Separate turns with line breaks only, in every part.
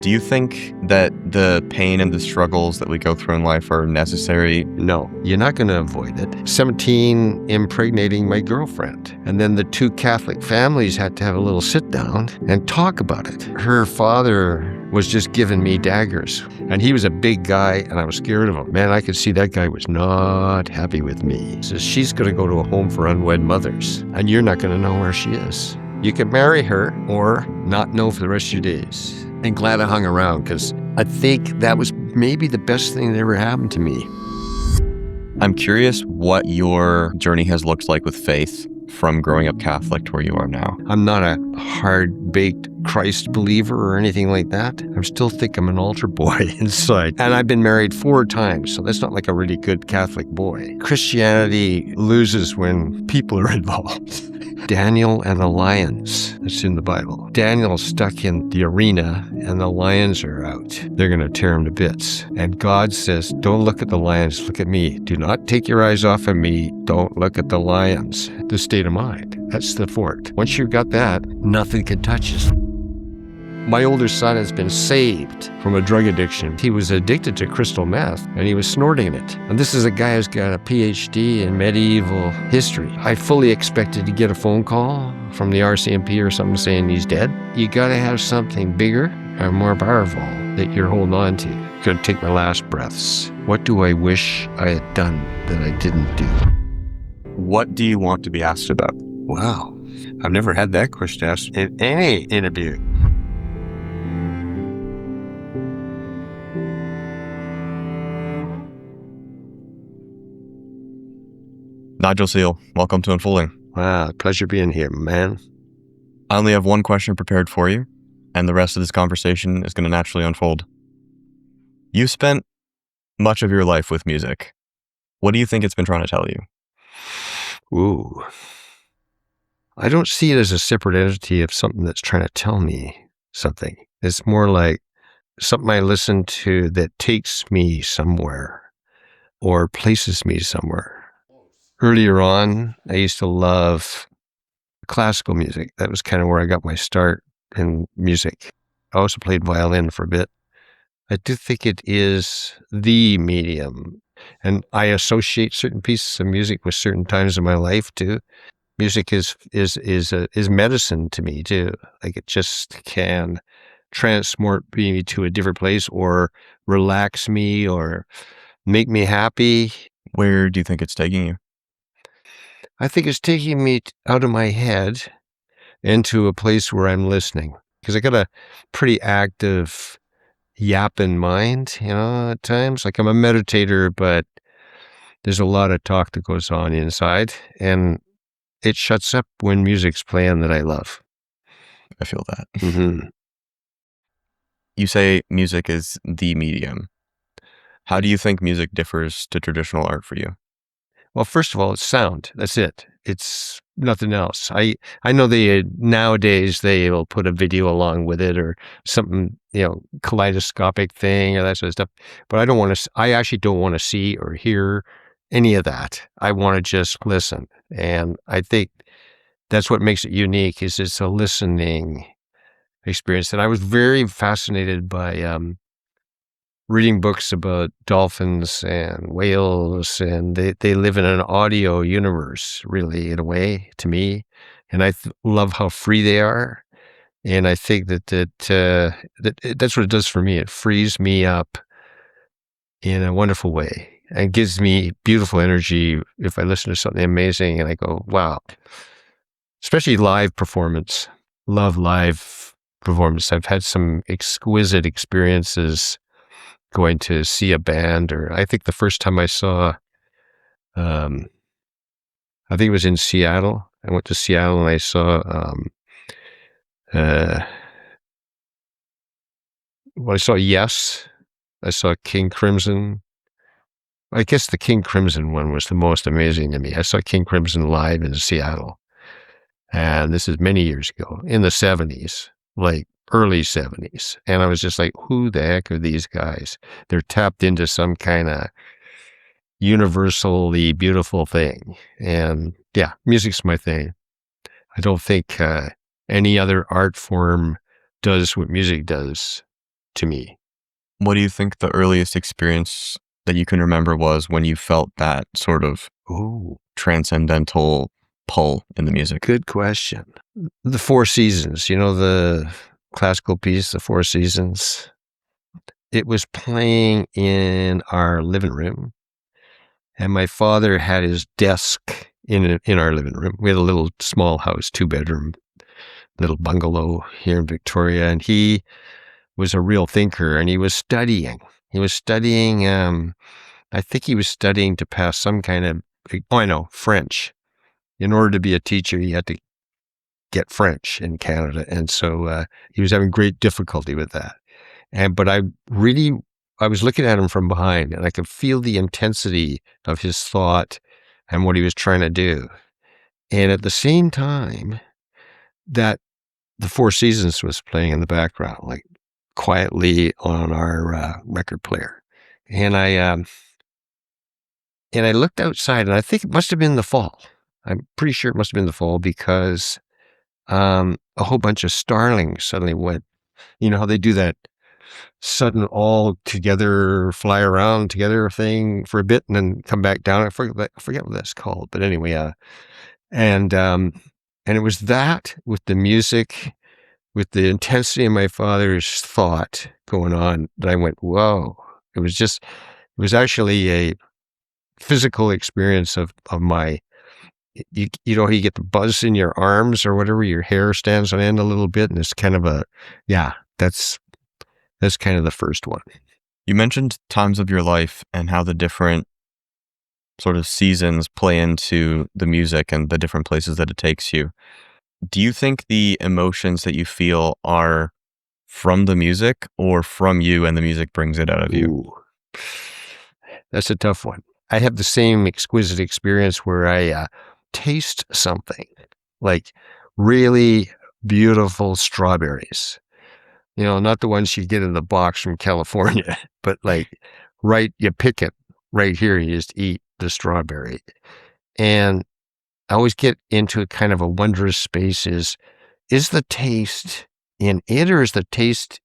Do you think that the pain and the struggles that we go through in life are necessary?
No, you're not going to avoid it. 17, impregnating my girlfriend. And then the two Catholic families had to have a little sit down and talk about it. Her father was just giving me daggers. And he was a big guy, and I was scared of him. Man, I could see that guy was not happy with me. He says, she's going to go to a home for unwed mothers, and you're not going to know where she is. You can marry her or not know for the rest of your days. And glad I hung around, because I think that was maybe the best thing that ever happened to me.
I'm curious what your journey has looked like with faith from growing up Catholic to where you are now.
I'm not a hard-baked Christ believer or anything like that. I still think I'm an altar boy inside. And I've been married 4 times, so that's not like a really good Catholic boy. Christianity loses when people are involved. Daniel and the lions, that's in the Bible. Daniel's stuck in the arena and the lions are out. They're going to tear him to bits. And God says, don't look at the lions, look at me. Do not take your eyes off of me. Don't look at the lions. The state of mind, that's the fort. Once you've got that, nothing can touch us. My older son has been saved from a drug addiction. He was addicted to crystal meth, and he was snorting it. And this is a guy who's got a PhD in medieval history. I fully expected to get a phone call from the RCMP or something saying he's dead. You gotta have something bigger and more powerful that you're holding on to. I'm gonna take my last breaths. What do I wish I had done that I didn't do?
What do you want to be asked about?
Wow, I've never had that question asked in any interview.
Nigel Seale, welcome to Unfolding.
Wow, pleasure being here, man.
I only have one question prepared for you, and the rest of this conversation is going to naturally unfold. You spent much of your life with music. What do you think it's been trying to tell you?
Ooh. I don't see it as a separate entity of something that's trying to tell me something. It's more like something I listen to that takes me somewhere or places me somewhere. Earlier on, I used to love classical music. That was kind of where I got my start in music. I also played violin for a bit. I do think it is the medium, and I associate certain pieces of music with certain times in my life too. Music is medicine to me too. Like it just can transport me to a different place or relax me or make me happy.
Where do you think it's taking you?
I think it's taking me out of my head into a place where I'm listening, because I got a pretty active yapping mind, at times. Like I'm a meditator, but there's a lot of talk that goes on inside, and it shuts up when music's playing that I love.
I feel that.
Mm-hmm.
You say music is the medium. How do you think music differs to traditional art for you?
Well, first of all, it's sound. That's it. It's nothing else. I know nowadays they will put a video along with it or something, kaleidoscopic thing or that sort of stuff. But I actually don't want to see or hear any of that. I want to just listen. And I think that's what makes it unique, is it's a listening experience. And I was very fascinated by reading books about dolphins and whales, and they live in an audio universe, really, in a way, to me. And I love how free they are. And I think that's what it does for me. It frees me up in a wonderful way and gives me beautiful energy if I listen to something amazing and I go, wow. Especially live performance. Love live performance. I've had some exquisite experiences going to see a band, or I think the first time I saw, I think it was in Seattle. I went to Seattle and I saw, I saw Yes. I saw King Crimson. I guess the King Crimson one was the most amazing to me. I saw King Crimson live in Seattle. And this is many years ago, in the 70s, like early 70s. And I was just like, who the heck are these guys? They're tapped into some kind of universally beautiful thing. And yeah, music's my thing. I don't think any other art form does what music does. to me.
What do you think the earliest experience that you can remember was when you felt that sort of
Ooh,
transcendental pull in the music?
good question. The Four Seasons, the classical piece, The Four Seasons. It was playing in our living room, and my father had his desk in our living room. We had a little small house, 2-bedroom, little bungalow here in Victoria, and he was a real thinker, and he was studying. I think he was studying to pass some kind of, French. In order to be a teacher, you had to get French in Canada. And so he was having great difficulty with that. But I was looking at him from behind, and I could feel the intensity of his thought and what he was trying to do. And at the same time that the Four Seasons was playing in the background, like quietly on our record player. And I looked outside, and I think it must have been the fall. I'm pretty sure it must have been the fall because a whole bunch of starlings suddenly went. You know how they do that sudden all together, fly around together thing for a bit and then come back down. I forget what that's called, but anyway, and it was that with the music, with the intensity of my father's thought going on that I went, whoa. It was actually a physical experience of my, you get the buzz in your arms or whatever, your hair stands on end a little bit, and it's kind of that's kind of the first one.
You mentioned times of your life and how the different sort of seasons play into the music and the different places that it takes you. Do you think the emotions that you feel are from the music or from you and the music brings it out of you?
Ooh, that's a tough one. I have the same exquisite experience where I taste something like really beautiful strawberries. Not the ones you get in the box from California, but you pick it right here, you just eat the strawberry. And I always get into a kind of a wondrous space is the taste in it or is the taste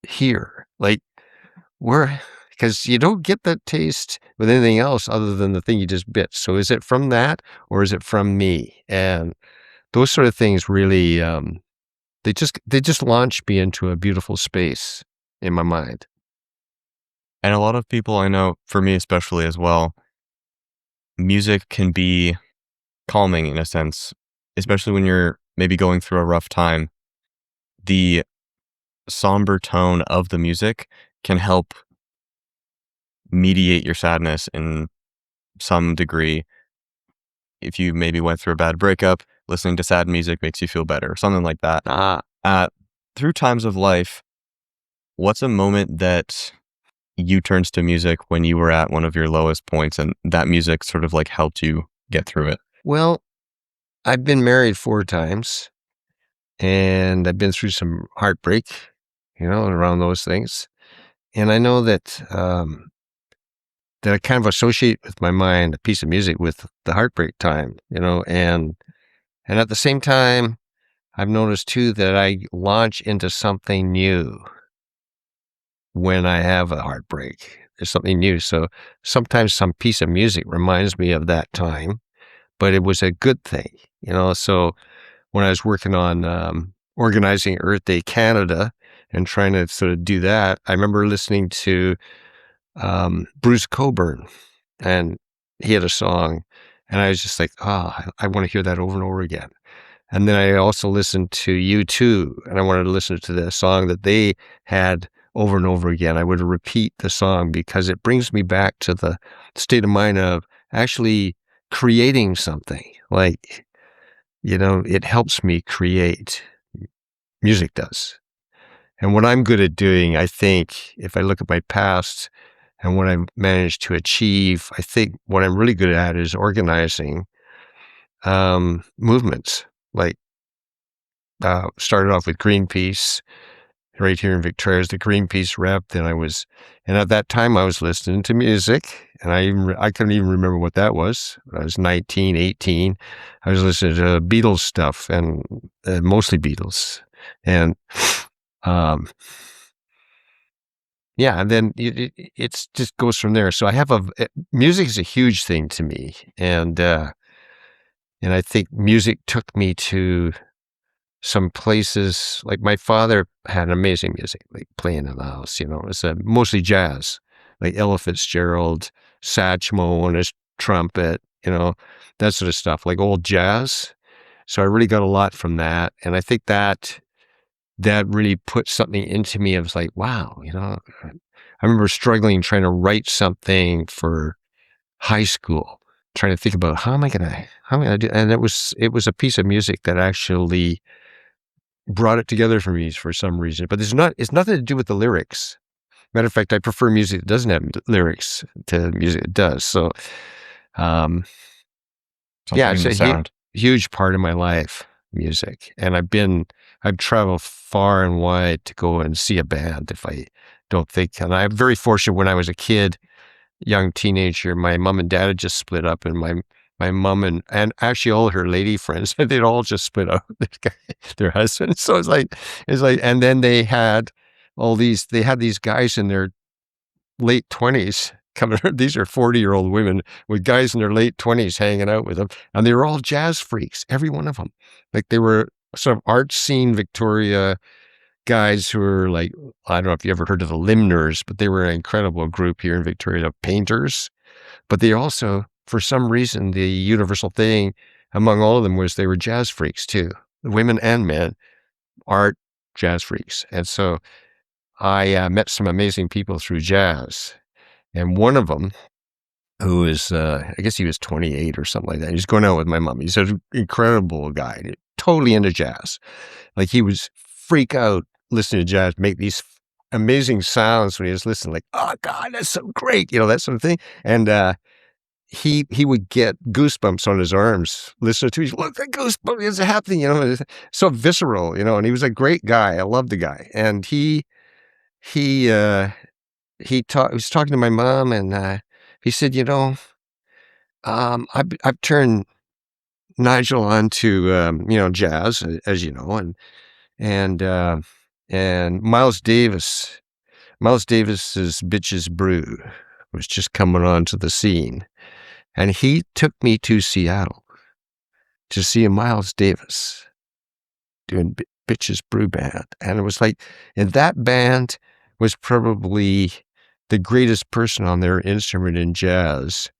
here? Because you don't get that taste with anything else other than the thing you just bit. So is it from that or is it from me? And those sort of things really, they just launch me into a beautiful space in my mind.
And a lot of people I know, for me especially as well, music can be calming in a sense, especially when you're maybe going through a rough time. The somber tone of the music can help mediate your sadness in some degree. If you maybe went through a bad breakup, listening to sad music makes you feel better, something like that. Through times of life, what's a moment that you turned to music when you were at one of your lowest points and that music sort of helped you get through it?
Well, I've been married 4 times and I've been through some heartbreak, around those things. And I know that, that I kind of associate with my mind a piece of music with the heartbreak time, and at the same time, I've noticed too that I launch into something new when I have a heartbreak. There's something new. So sometimes some piece of music reminds me of that time, but it was a good thing, So when I was working on organizing Earth Day Canada and trying to sort of do that, I remember listening to Bruce Cockburn, and he had a song, and I was just like, I want to hear that over and over again. And then I also listened to U2, and I wanted to listen to the song that they had over and over again. I would repeat the song because it brings me back to the state of mind of actually creating something. It helps me create. Music does. And what I'm good at doing, I think, if I look at my past and what I've managed to achieve, I think what I'm really good at is organizing movements. Started off with Greenpeace right here in Victoria as the Greenpeace rep. And at that time I was listening to music, and I couldn't even remember what that was. When I was 19, 18. I was listening to Beatles stuff and mostly Beatles. And yeah, and then it's just goes from there. So I have music is a huge thing to me, and I think music took me to some places. Like my father had amazing music, like playing in the house. It was mostly jazz, like Ella Fitzgerald, Satchmo on his trumpet, that sort of stuff, like old jazz. So I really got a lot from that, and I think that really put something into me. I was like, wow, I remember struggling trying to write something for high school, trying to think about how am I gonna do, and it was a piece of music that actually brought it together for me for some reason. But it's nothing to do with the lyrics. Matter of fact, I prefer music that doesn't have lyrics to music that does. So, um, yeah,
Something in
it's
the
a
sound.
huge part of my life, music. And I've traveled far and wide to go and see a band if I don't think, and I'm very fortunate. When I was a kid, young teenager, my mom and dad had just split up, and my mom and actually all her lady friends, they'd all just split up their husbands. So it's like, and then they had these guys in their late 20s coming. These are 40-year-old women with guys in their late 20s hanging out with them, and they were all jazz freaks, every one of them. Like they were sort of art scene Victoria guys who were like, I don't know if you ever heard of the Limners, but they were an incredible group here in Victoria, painters. But they also, for some reason, the universal thing among all of them was they were jazz freaks too, women and men, art jazz freaks. And so I met some amazing people through jazz. And one of them, who is, I guess he was 28 or something like that. He was going out with my mom. He's an incredible guy, totally into jazz. Like he was freak out listening to jazz, make these amazing sounds when he was listening, like, oh God, that's so great, that sort of thing. And he would get goosebumps on his arms listening to it. Look, the goosebumps is happening, it's so visceral, and he was a great guy. I loved the guy. And he was talking to my mom, and he said, I've turned Nigel onto jazz, as you know, and and Miles Davis's Bitches Brew was just coming onto the scene, and he took me to Seattle to see a Miles Davis doing Bitches Brew band, and it was like, and that band was probably the greatest person on their instrument in jazz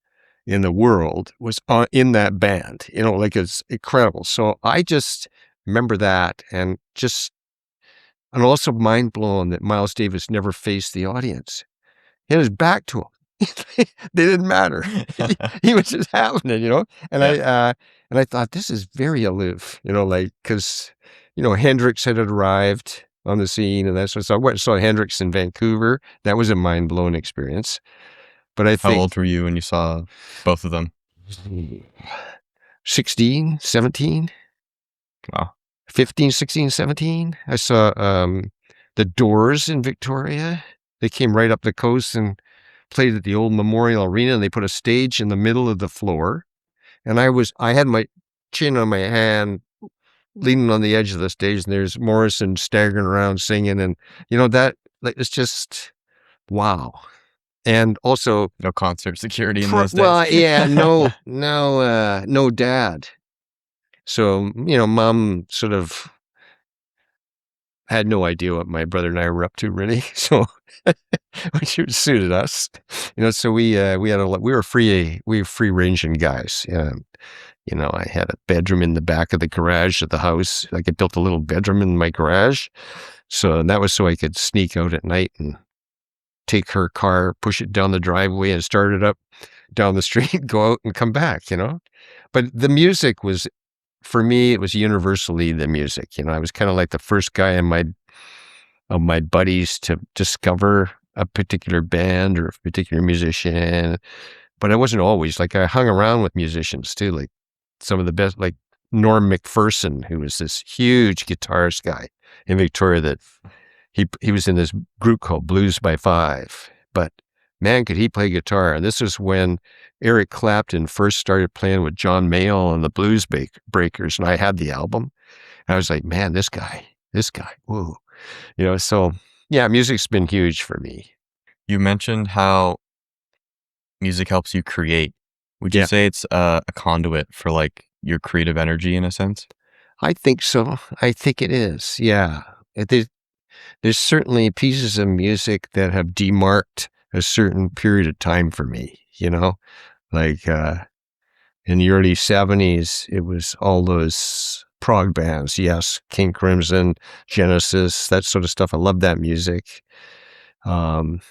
in the world was in that band, like it's incredible. So I just remember that, and also mind blown that Miles Davis never faced the audience. He had his back to him. They didn't matter. He was just happening, and
Yeah.
I thought, this is very aloof, because, Hendrix had arrived on the scene, and that's what, so I went and saw Hendrix in Vancouver. That was a mind blowing experience. But I
How
think
old were you when you saw both of them?
16, 17,
Wow.
15, 16, 17. I saw the Doors in Victoria. They came right up the coast and played at the old Memorial Arena, and they put a stage in the middle of the floor. And I had my chin on my hand, leaning on the edge of the stage, and there's Morrison staggering around singing, and that, like, it's just wow. And also,
No concert security in those days.
well, yeah, no dad. So, mom sort of had no idea what my brother and I were up to, really. So she suited us, so we had we were free ranging guys. I had a bedroom in the back of the garage of the house. Like I built a little bedroom in my garage. So that was so I could sneak out at night and take her car, push it down the driveway and start it up down the street, go out and come back, But the music was, for me, it was universally the music. I was kind of like the first guy of my buddies to discover a particular band or a particular musician. But I wasn't always, like, I hung around with musicians too, like some of the best, like Norm Macpherson, who was this huge guitarist guy in Victoria that he was in this group called Blues by Five. But man, could he play guitar. And this was when Eric Clapton first started playing with John Mayall and the Blues Breakers. And I had the album. And I was like, man, this guy, whoa. So yeah, music's been huge for me.
You mentioned how music helps you create. Would you
Yeah,
say it's a conduit for like your creative energy in a sense?
I think so. I think it is. Yeah. There's certainly pieces of music that have demarked a certain period of time for me, like, in the early '70s, it was all those prog bands. Yes, King Crimson, Genesis, that sort of stuff. I love that music. Um,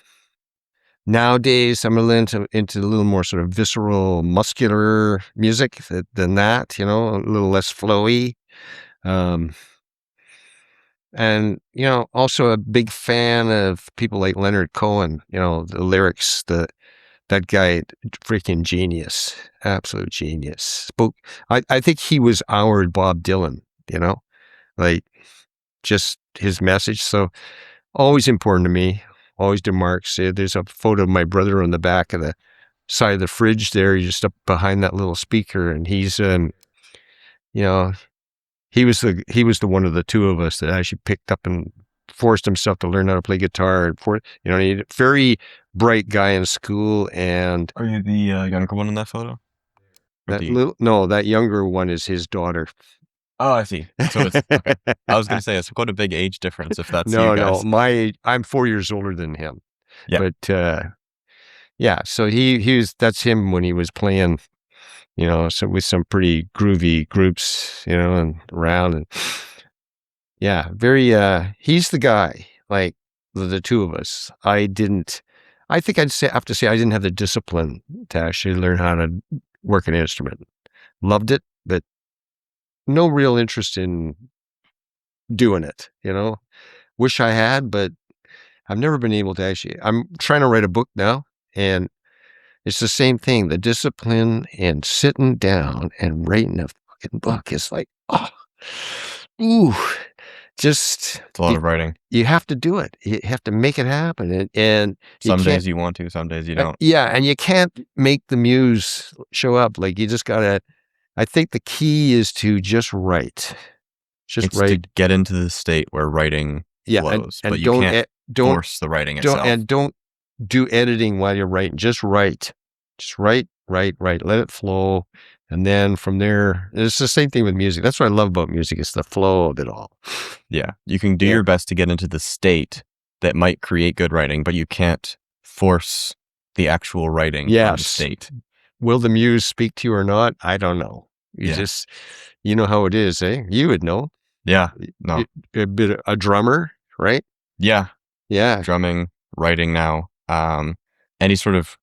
Nowadays, I'm a little into a little more sort of visceral, muscular music than that, a little less flowy. Um, and, also a big fan of people like Leonard Cohen, the lyrics, that guy, freaking genius, absolute genius. I think he was our Bob Dylan, you know, like just his message. So always important to me, always demarks. There's a photo of my brother on the back of the side of the fridge there. He's just up behind that little speaker, and you know, he was the one of the two of us that actually picked up and forced himself to learn how to play guitar. And he's a very bright guy in school, and
Are you the younger one in that photo? Or the
that younger one is his daughter.
Oh, I see. So it's okay. I was gonna say it's quite a big age difference if that's you
No,
guys.
I'm 4 years older than him.
Yeah.
But, yeah, so that's him when he was playing, so with some pretty groovy groups, and around, and yeah, very, he's the guy, like, the two of us. I think have to say I didn't have the discipline to actually learn how to work an instrument. Loved it, but no real interest in doing it, Wish I had, but I've never been able to I'm trying to write a book now, and it's the same thing. The discipline and sitting down and writing a fucking book is like, oh, ooh, just
It's a lot of writing.
you have to do it. You have to make it happen, and you
Some
can't.
days you want to, some days you don't.
Yeah, and you can't make the muse show up. Like, you just gotta. I think the key is to just write. Just
It's to
write.
get into the state where writing
Yeah,
flows, but
and
you can't
don't
force the writing itself.
don't do editing while you're writing. Just write. Just write. Let it flow. And then from there, it's the same thing with music. That's what I love about music. It's the flow of it all.
Yeah. You can do
Yeah.
your best to get into the state that might create good writing, but you can't force the actual writing from the
Yes.
state.
Will the muse speak to you or not? I don't know.
Yeah.
You know how it is, eh? You would know.
Yeah. No.
A drummer, right?
Yeah.
Yeah.
Drumming, writing now, any sort of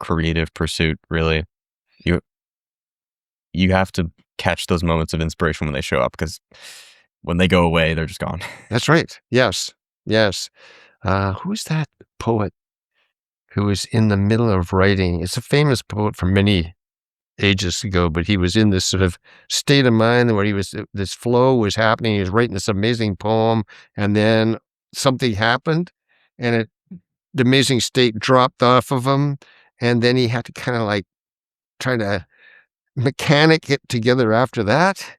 creative pursuit, really. You have to catch those moments of inspiration when they show up, because when they go away, they're just gone.
That's right. Yes. Who's that poet who was in the middle of writing? It's a famous poet from many ages ago, but he was in this sort of state of mind where this flow was happening. He was writing this amazing poem, and then something happened, and the amazing state dropped off of him, and then he had to kind of like try to mechanic it together after that.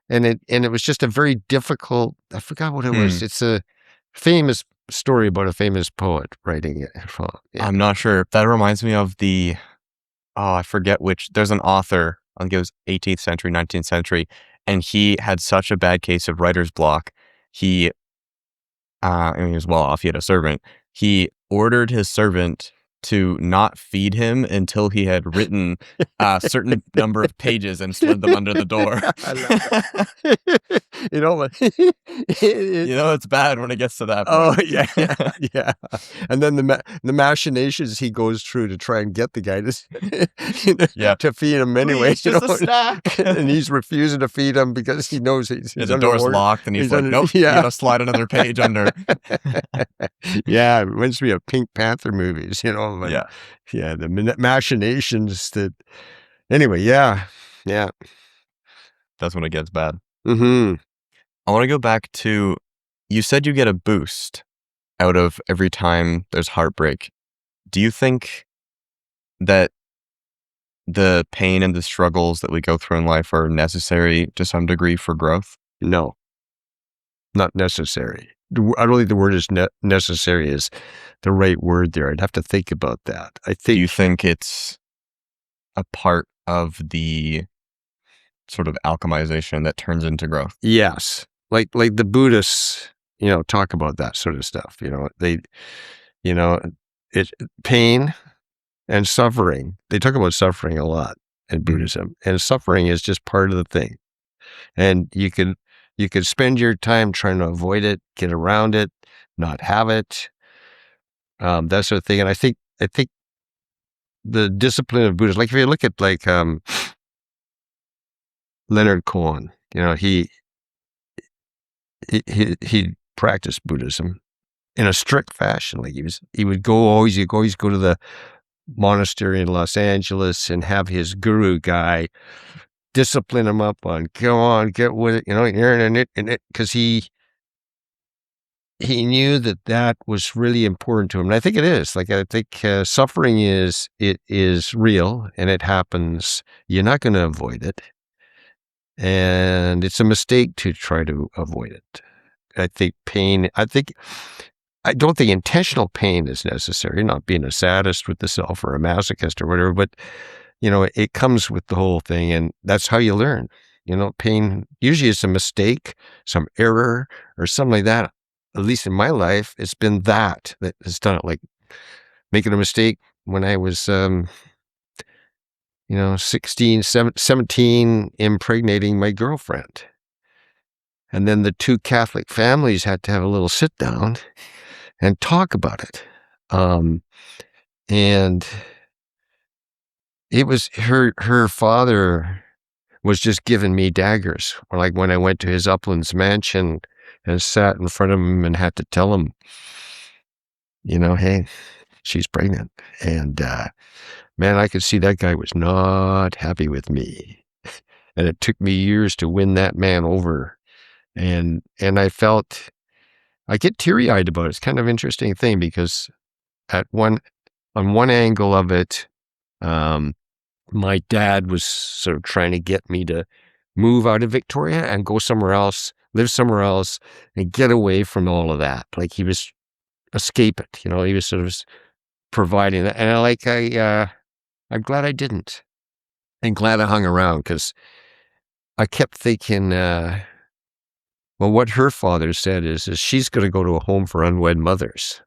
And it was just a very difficult, I forgot what it was. It's a famous story about a famous poet writing it. Yeah.
I'm not sure. That reminds me of I forget there's an author, I think it was 18th century, 19th century, and he had such a bad case of writer's block. He was well off. He had a servant. He ordered his servant to not feed him until he had written a certain number of pages and slid them under the door.
I love it.
It's bad when it gets to that
Oh,
point.
yeah. And then the machinations he goes through to try and get the guy to feed him anyway.
Please, just a snack.
And he's refusing to feed him because he knows he's
the
under
door's
order.
locked, and he's like,
under-
nope, you gotta slide another page under.
Yeah, it reminds me of Pink Panther movies, but
Yeah.
the machinations that. Anyway, yeah.
That's when it gets bad.
Mm-hmm.
I want to go back to, you said you get a boost out of every time there's heartbreak. Do you think that the pain and the struggles that we go through in life are necessary to some degree for growth?
No, not necessary. I don't think the word is necessary is the right word there. I'd have to think about that. I think.
Do you think it's a part of the sort of alchemization that turns into growth?
Yes. Like the Buddhists, talk about that sort of stuff. It pain and suffering. They talk about suffering a lot in Buddhism, and suffering is just part of the thing. And you could spend your time trying to avoid it, get around it, not have it, that sort of thing. And I think the discipline of Buddhism, like if you look at Leonard Cohen, he practiced Buddhism in a strict fashion. Like he would always go to the monastery in Los Angeles and have his guru guy discipline him up on, go on, get with it, and because he knew that was really important to him. And I think it is. Like, I think suffering is real and it happens. You're not going to avoid it. And it's a mistake to try to avoid it. I think I don't think intentional pain is necessary, not being a sadist with the self or a masochist or whatever, but, it comes with the whole thing, and that's how you learn. Pain usually is a mistake, some error, or something like that. At least in my life, it's been that has done it, like making a mistake when I was, 16, 17, impregnating my girlfriend. And then the two Catholic families had to have a little sit down and talk about it. And it was her father was just giving me daggers. Or like when I went to his Uplands mansion and sat in front of him and had to tell him, hey, she's pregnant. And man, I could see that guy was not happy with me. And it took me years to win that man over. And I get teary-eyed about it. It's kind of an interesting thing because on one angle of it, my dad was sort of trying to get me to move out of Victoria and go somewhere else, live somewhere else, and get away from all of that. Like he was escape it, he was sort of providing that. And I'm glad I didn't. And glad I hung around because I kept thinking, well, what her father said is she's going to go to a home for unwed mothers.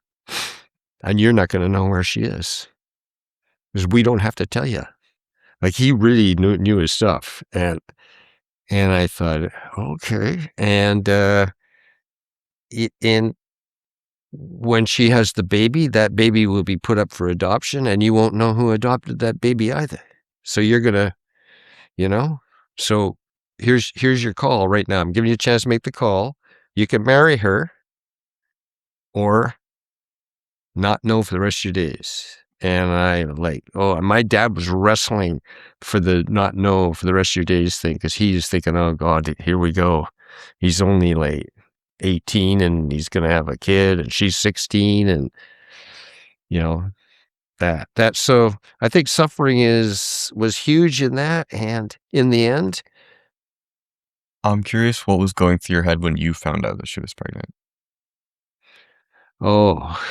And you're not going to know where she is. Because we don't have to tell you. Like he really knew his stuff. And I thought, okay. And when she has the baby, that baby will be put up for adoption and you won't know who adopted that baby either. So you're going to, so here's your call right now. I'm giving you a chance to make the call. You can marry her or not know for the rest of your days. And my dad was wrestling for the not know for the rest of your days thing because he's thinking, oh God, here we go. He's only like 18 and he's going to have a kid and she's 16 and, that. So I think suffering was huge in that. And in the end,
I'm curious what was going through your head when you found out that she was pregnant.
Oh,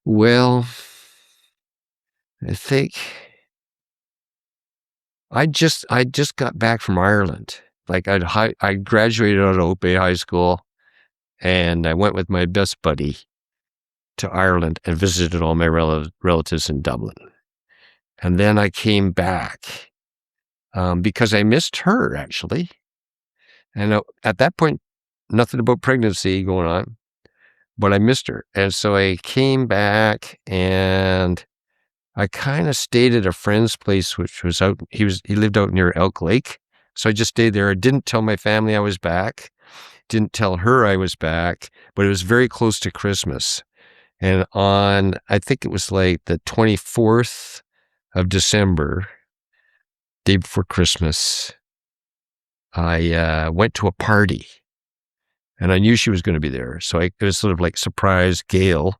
well, I think I just got back from Ireland. Like I graduated out of Oak Bay High School and I went with my best buddy to Ireland and visited all my relatives in Dublin. And then I came back because I missed her actually. And at that point, nothing about pregnancy going on, but I missed her. And so I came back and I kind of stayed at a friend's place, which was he lived out near Elk Lake. So I just stayed there. I didn't tell my family I was back, didn't tell her I was back, but it was very close to Christmas. And I think it was like the 24th of December, day before Christmas, I went to a party and I knew she was going to be there. So it was sort of like surprise Gail.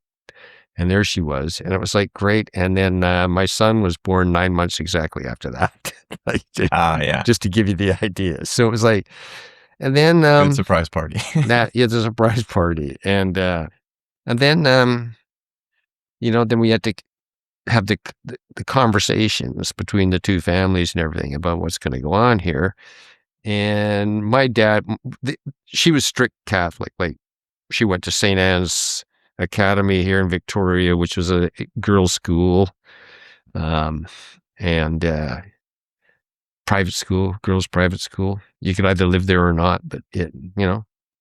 And there she was. And it was like, great. And then my son was born 9 months exactly after that.
Yeah.
Just to give you the idea. So it was like, And then
Good surprise party.
it's a surprise party, and then then we had to have the conversations between the two families and everything about what's going to go on here. And my dad, she was strict Catholic. Like, she went to St. Anne's Academy here in Victoria, which was a girls' school, and private school, girls' private school. You could either live there or not, but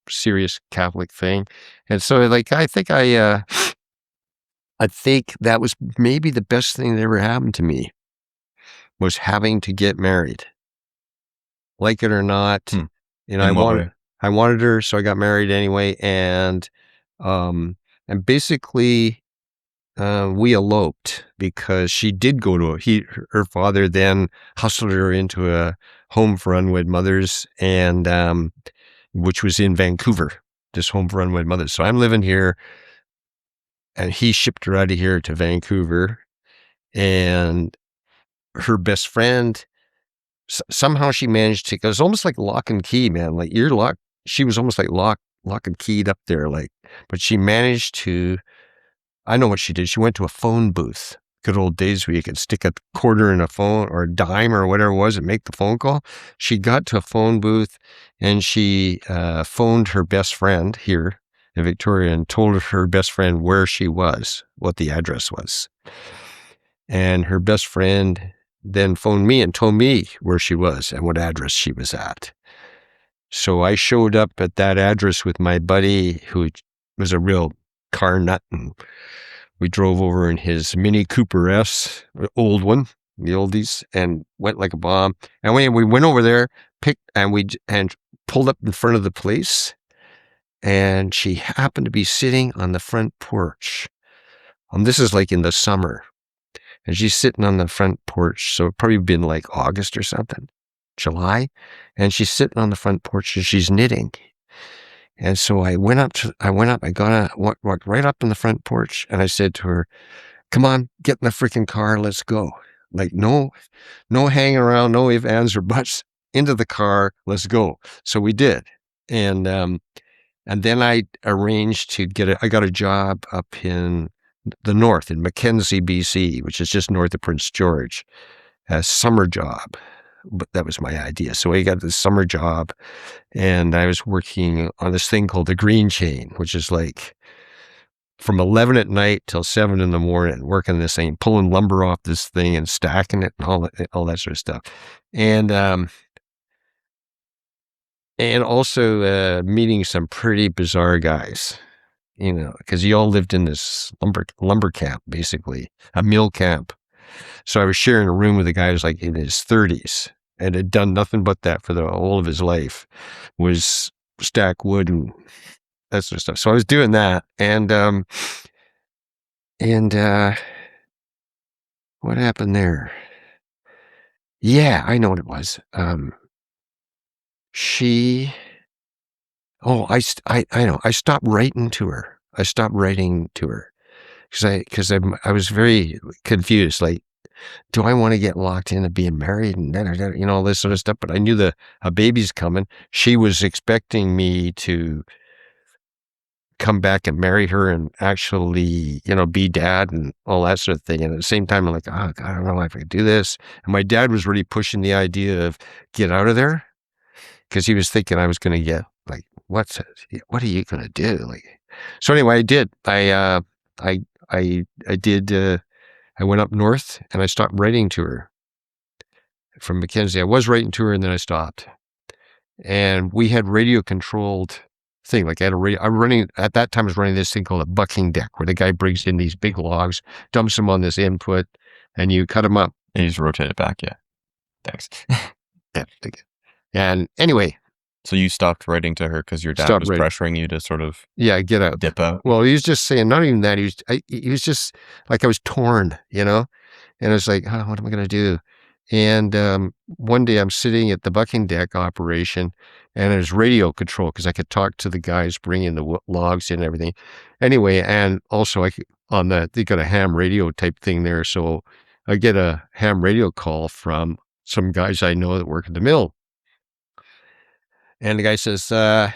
serious Catholic thing. And so, like, I think that was maybe the best thing that ever happened to me, was having to get married. Like it or not, I wanted her, so I got married anyway. And basically, we eloped because she did go to her father then hustled her into a home for unwed mothers, and which was in Vancouver, this home for unwed mothers. So I'm living here, and he shipped her out of here to Vancouver, and her best friend, somehow she managed to, it was almost like lock and key, man. Like, you're locked. She was almost like lock and keyed up there. Like, but she managed to, I know what she did. She went to a phone booth. Good old days where you could stick a quarter in a phone or a dime or whatever it was and make the phone call. She got to a phone booth, and she phoned her best friend here in Victoria and told her best friend where she was, what the address was. And her best friend then phoned me and told me where she was and what address she was at. So I showed up at that address with my buddy, who was a real car nut, and we drove over in his Mini Cooper S, old one, the oldies, and went like a bomb. And we went over there, and pulled up in front of the place, and she happened to be sitting on the front porch. This is like in the summer. And she's sitting on the front porch, so it probably been like August or something, July. And she's sitting on the front porch and she's knitting. And so I walked right up in the front porch, and I said to her, "Come on, get in the freaking car, let's go." Like, no hanging around, no ifs, ands, or buts, into the car, let's go. So we did. And then I arranged I got a job up in the north, in Mackenzie, BC, which is just north of Prince George, a summer job. But that was my idea. So I got this summer job, and I was working on this thing called the green chain, which is like from 11 at night till 7 in the morning, working this thing, pulling lumber off this thing and stacking it and all that sort of stuff. And also meeting some pretty bizarre guys, because you all lived in this lumber camp, basically, a mill camp. So I was sharing a room with a guy who was like in his 30s and had done nothing but that for the whole of his life, was stack wood and that sort of stuff. So I was doing that. And what happened there? Yeah, I know what it was. I know. I stopped writing to her. Because I was very confused. Like, do I want to get locked into being married and all this sort of stuff? But I knew a baby's coming. She was expecting me to come back and marry her and actually, be dad and all that sort of thing. And at the same time, I'm like, oh, God, I don't know if I could do this. And my dad was really pushing the idea of get out of there, because he was thinking I was going to get like, what are you going to do? Like, so anyway, I did. I did. I went up north and I stopped writing to her from Mackenzie. I was writing to her and then I stopped. And we had radio controlled thing. Like, I had at that time I was running this thing called a bucking deck, where the guy brings in these big logs, dumps them on this input, and you cut them up.
And you just rotate it back. Yeah. Thanks.
Yeah. And anyway.
So you stopped writing to her because your dad was pressuring you to sort of
get out,
dip out?
Well, he was just saying, not even that. He was just like, I was torn, and I was like, oh, what am I going to do? And one day I'm sitting at the bucking deck operation, and there's radio control because I could talk to the guys bringing the logs in and everything. Anyway, and also they got a ham radio type thing there. So I get a ham radio call from some guys I know that work at the mill. And the guy says, we're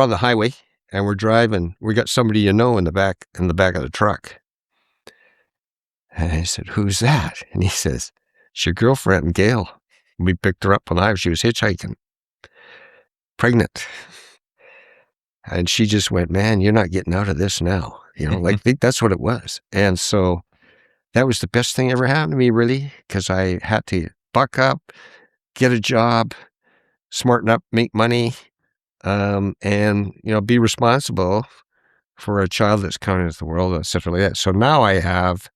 on the highway and we're driving. We got somebody in the back of the truck. And I said, who's that? And he says, it's your girlfriend, Gail. We picked her up when she was hitchhiking, pregnant. And she just went, man, you're not getting out of this now. I think that's what it was. And so that was the best thing ever happened to me, really, because I had to buck up, get a job, smarten up, make money, and, be responsible for a child that's coming into the world, et cetera, like that. So now I have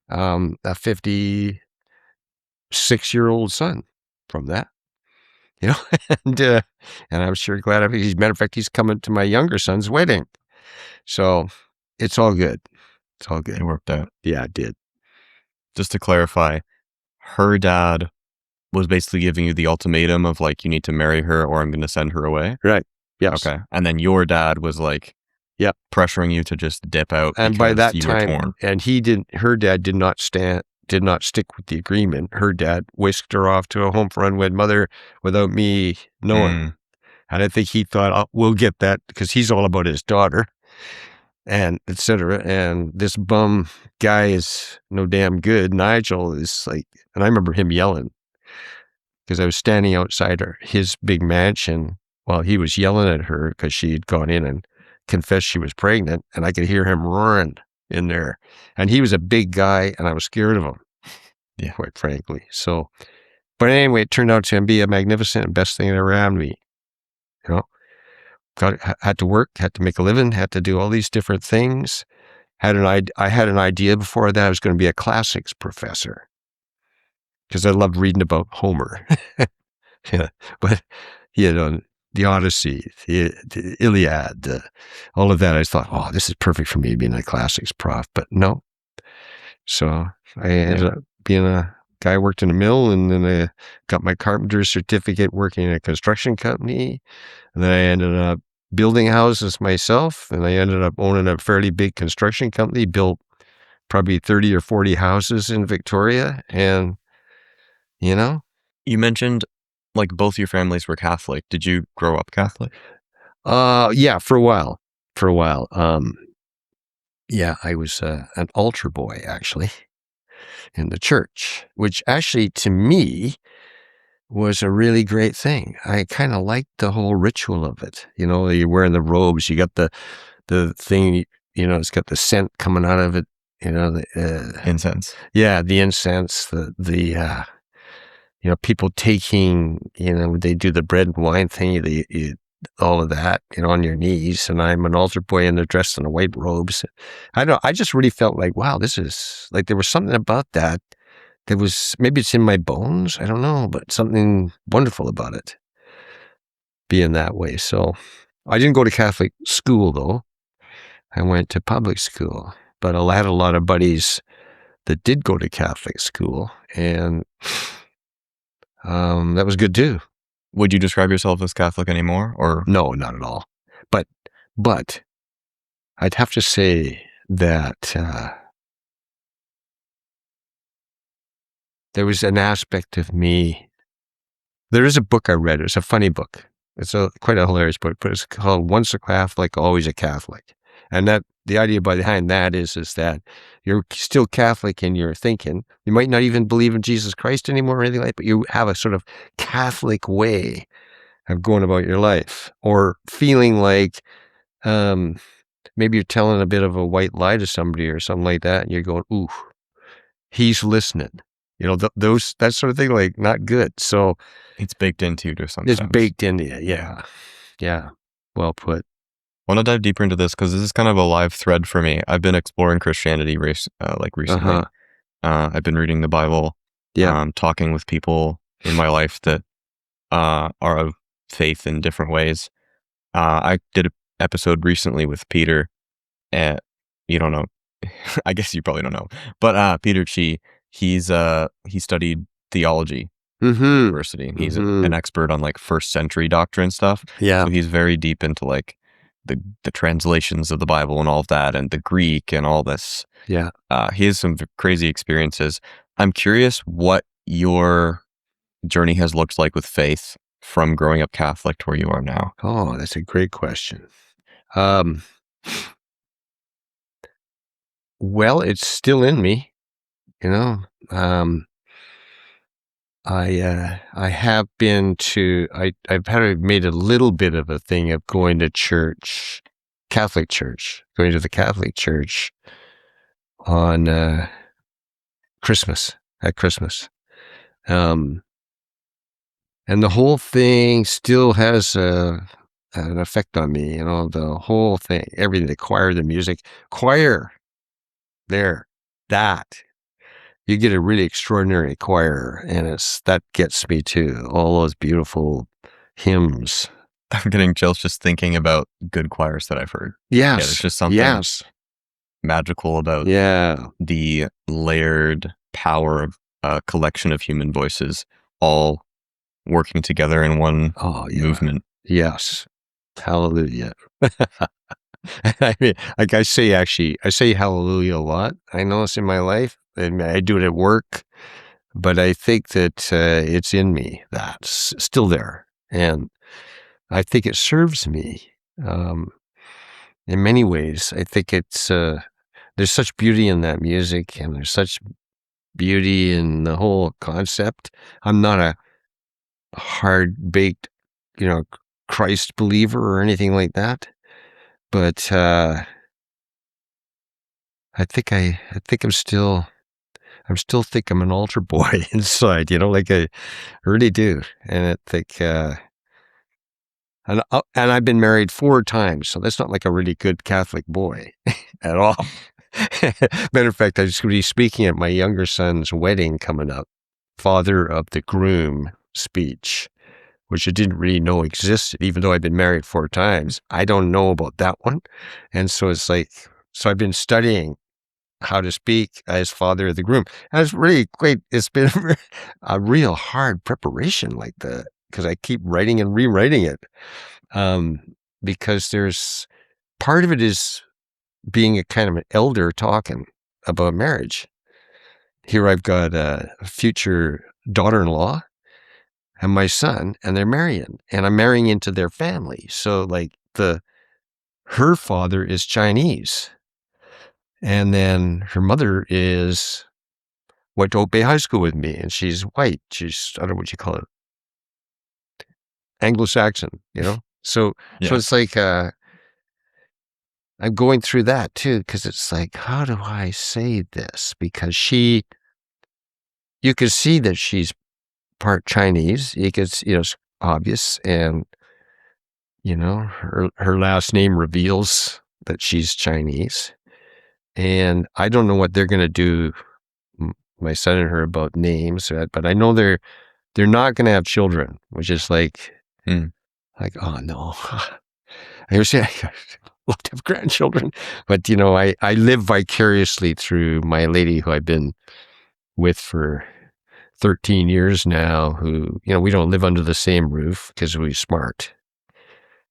a 56-year-old son from that, and I'm sure glad of it. As a matter of fact, he's coming to my younger son's wedding. So it's all good. It's all good.
It worked out.
Yeah, it did.
Just to clarify, her dad was basically giving you the ultimatum of like, you need to marry her or I'm going to send her away.
Right. Yes.
Okay. And then your dad was like,
yep,
pressuring you to just dip out.
And by that time, and her dad did not stick with the agreement. Her dad whisked her off to a home for unwed mother without me knowing. And I think he thought, oh, we'll get that because he's all about his daughter and et cetera. And this bum guy is no damn good. Nigel is like, and I remember him yelling because I was standing outside his big mansion while he was yelling at her because she had gone in and confessed she was pregnant, and I could hear him roaring in there. And he was a big guy, and I was scared of him, quite frankly. So, but anyway, it turned out to be a magnificent and best thing that ever happened to me. Had to work, had to make a living, had to do all these different things. I had an idea before that I was going to be a classics professor because I loved reading about Homer. But the Odyssey, the Iliad, all of that. I thought, oh, this is perfect for me being a classics prof, but no. So I ended up being a guy who worked in a mill, and then I got my carpenter's certificate working in a construction company. And then I ended up building houses myself, and I ended up owning a fairly big construction company, built probably 30 or 40 houses in Victoria. And,
You mentioned like both your families were Catholic. Did you grow up Catholic?
Yeah, for a while. Yeah, I was an altar boy, actually, in the church, which actually, to me, was a really great thing. I kind of liked the whole ritual of it. You're wearing the robes, you got the thing, it's got the scent coming out of it, the
incense.
Yeah, the incense, the people taking, they do the bread and wine thing, all of that, on your knees. And I'm an altar boy and they're dressed in the white robes. I just really felt like, wow, this is like, there was something about that was, maybe it's in my bones, I don't know, but something wonderful about it being that way. So I didn't go to Catholic school though. I went to public school, but I had a lot of buddies that did go to Catholic school, and that was good too.
Would you describe yourself as Catholic anymore, or?
No, not at all. But I'd have to say that there was an aspect of me. There is a book I read. It's a funny book. It's quite a hilarious book, but it's called "Once a Catholic, Always a Catholic." And that the idea behind that is that you're still Catholic in your thinking. You might not even believe in Jesus Christ anymore or anything like that, but you have a sort of Catholic way of going about your life, or feeling like maybe you're telling a bit of a white lie to somebody or something like that, and you're going, ooh, he's listening. That sort of thing, like, not good. So
it's baked into you to some sense.
It's baked into you, yeah. Yeah, well put.
I want to dive deeper into this because this is kind of a live thread for me. I've been exploring Christianity recently. I've been reading the Bible, talking with people in my life that are of faith in different ways. I did an episode recently with Peter, and you don't know, I guess you probably don't know, but Peter Chi, he studied theology at university, and he's an expert on like first century doctrine stuff.
Yeah.
So he's very deep into like the translations of the Bible and all of that, and the Greek and all this.
Yeah.
He has some crazy experiences. I'm curious what your journey has looked like with faith from growing up Catholic to where you are now?
Oh, that's a great question. Um, well, it's still in me, you know. I have been to I've made a little bit of a thing of going to church, Catholic church, going to the Catholic church on Christmas, at Christmas. And the whole thing still has an effect on me, the whole thing, everything, the choir, the music, choir, there, that. You get a really extraordinary choir, and that gets me too. All those beautiful hymns.
I'm getting chills just thinking about good choirs that I've heard.
Yes.
Yeah, there's just something
Yes.
magical about
Yeah.
the layered power of a collection of human voices all working together in one movement.
Yes. Hallelujah. I mean, like I say hallelujah a lot. I notice in my life, and I do it at work, but I think that it's in me, that's still there. And I think it serves me in many ways. I think it's, there's such beauty in that music, and there's such beauty in the whole concept. I'm not a hard-baked, Christ believer or anything like that. But I think I'm still think I'm an altar boy inside, like I really do. And I think, and I've been married 4 times, so that's not like a really good Catholic boy at all. Matter of fact, I was going to be speaking at my younger son's wedding coming up, father of the groom speech, which I didn't really know existed, even though I've been married 4 times. I don't know about that one. And so it's like, so I've been studying how to speak as father of the groom. And it's really great. It's been a real hard preparation like that, because I keep writing and rewriting it. Because there's part of it is being a kind of an elder talking about marriage. Here I've got a future daughter-in-law and my son, and they're marrying, and I'm marrying into their family. So like her father is Chinese, and then her mother went to Oak Bay High School with me, and she's white. She's, I don't know what you call it, Anglo-Saxon, So it's like, I'm going through that too, because it's like, how do I say this? Because you can see that she's part Chinese. It's obvious, and her last name reveals that she's Chinese, and I don't know what they're going to do, my son and her, about names, but I know they're not going to have children, which is like, oh no. I was saying, I love to have grandchildren, but I live vicariously through my lady who I've been with for 13 years now, who, we don't live under the same roof because we're smart.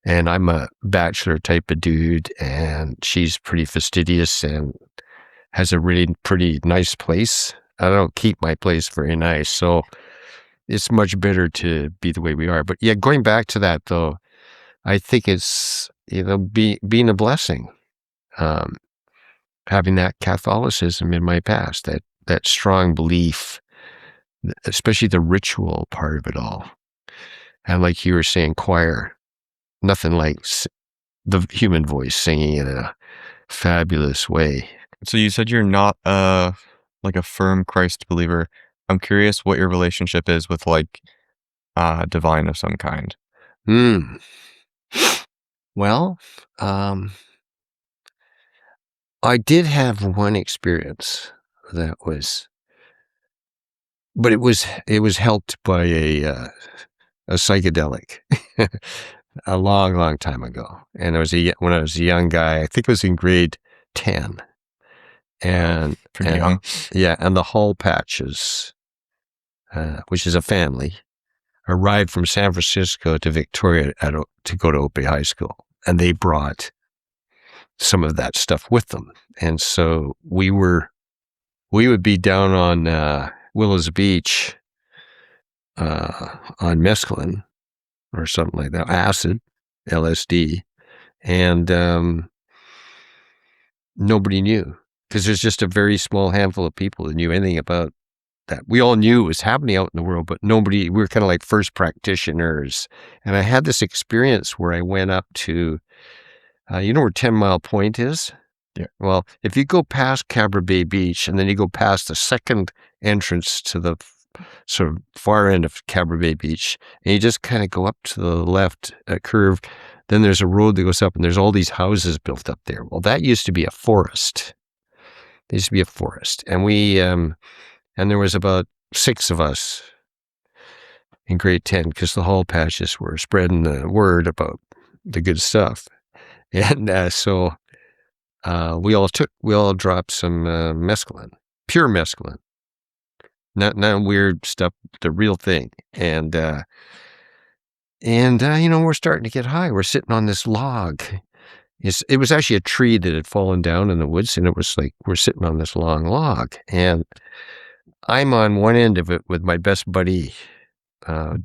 And I'm a bachelor type of dude, and she's pretty fastidious and has a really pretty nice place. I don't keep my place very nice, so it's much better to be the way we are. But yeah, going back to that though, I think it's, being a blessing, having that Catholicism in my past, that strong belief, especially the ritual part of it all. And like you were saying, choir, nothing like the human voice singing in a fabulous way.
So you said you're not like a firm Christ believer. I'm curious what your relationship is with like divine of some kind.
Well, I did have one experience that was, but it was helped by a psychedelic a long, long time ago. And it was when I was a young guy. I think it was in grade 10. And
pretty young.
Yeah, and the Hall Patches, which is a family, arrived from San Francisco to Victoria to go to Oak Bay High School, and they brought some of that stuff with them. And so we would be down on Willows Beach on mescaline, or something like that, acid, LSD, and nobody knew because there's just a very small handful of people that knew anything about that. We all knew it was happening out in the world, but we were kind of like first practitioners. And I had this experience where I went up to, you know where 10 Mile Point is?
Yeah.
Well, if you go past Cabra Bay Beach and then you go past the second entrance to the sort of far end of Cabra Bay Beach, and you just kind of go up to the left curve, then there's a road that goes up and there's all these houses built up there. Well, that used to be a forest. There used to be a forest. And and there was about 6 of us in grade 10 because the hall patches were spreading the word about the good stuff. And so we all dropped some mescaline, pure mescaline, not weird stuff, the real thing. And you know, we're starting to get high. We're sitting on this log. It was actually a tree that had fallen down in the woods, and it was like we're sitting on this long log, and I'm on one end of it with my best buddy,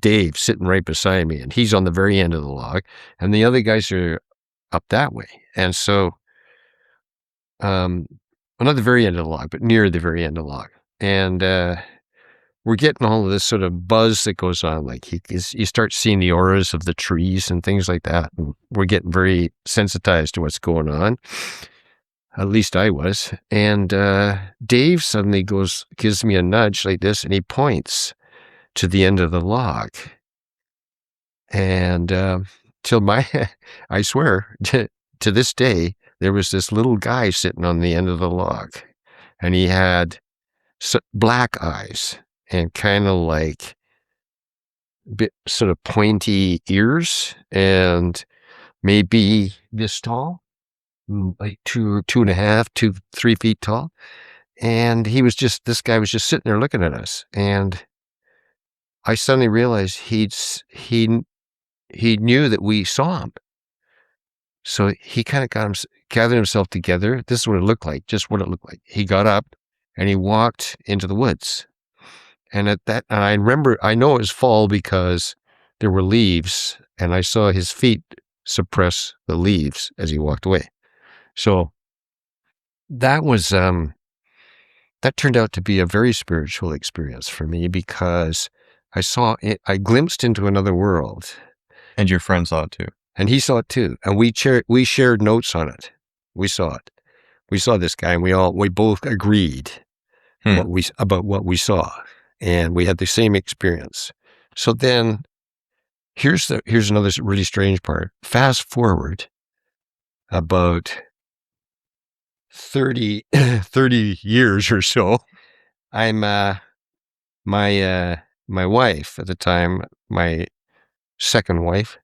Dave, sitting right beside me, and he's on the very end of the log, and the other guys are up that way. And so, well, not the very end of the log, but near the very end of the log. And we're getting all of this sort of buzz that goes on. Like you start seeing the auras of the trees and things like that. And we're getting very sensitized to what's going on. At least I was. And Dave suddenly gives me a nudge like this, and he points to the end of the log. And I swear, to this day, there was this little guy sitting on the end of the log, and he had black eyes and kind of like sort of pointy ears, and maybe this tall, like 3 feet tall. And this guy was just sitting there looking at us. And I suddenly realized he knew that we saw him. So he kind of gathered himself together. This is what it looked like, just what it looked like. He got up and he walked into the woods. And I know it was fall because there were leaves, and I saw his feet suppress the leaves as he walked away. So that turned out to be a very spiritual experience for me because I glimpsed into another world.
And your friend saw it too.
And he saw it too. And we shared notes on it. We saw it. We saw this guy, and we both agreed about what we saw. And we had the same experience. So then here's another really strange part. Fast forward about 30 years or so. I'm my wife at the time, my second wife.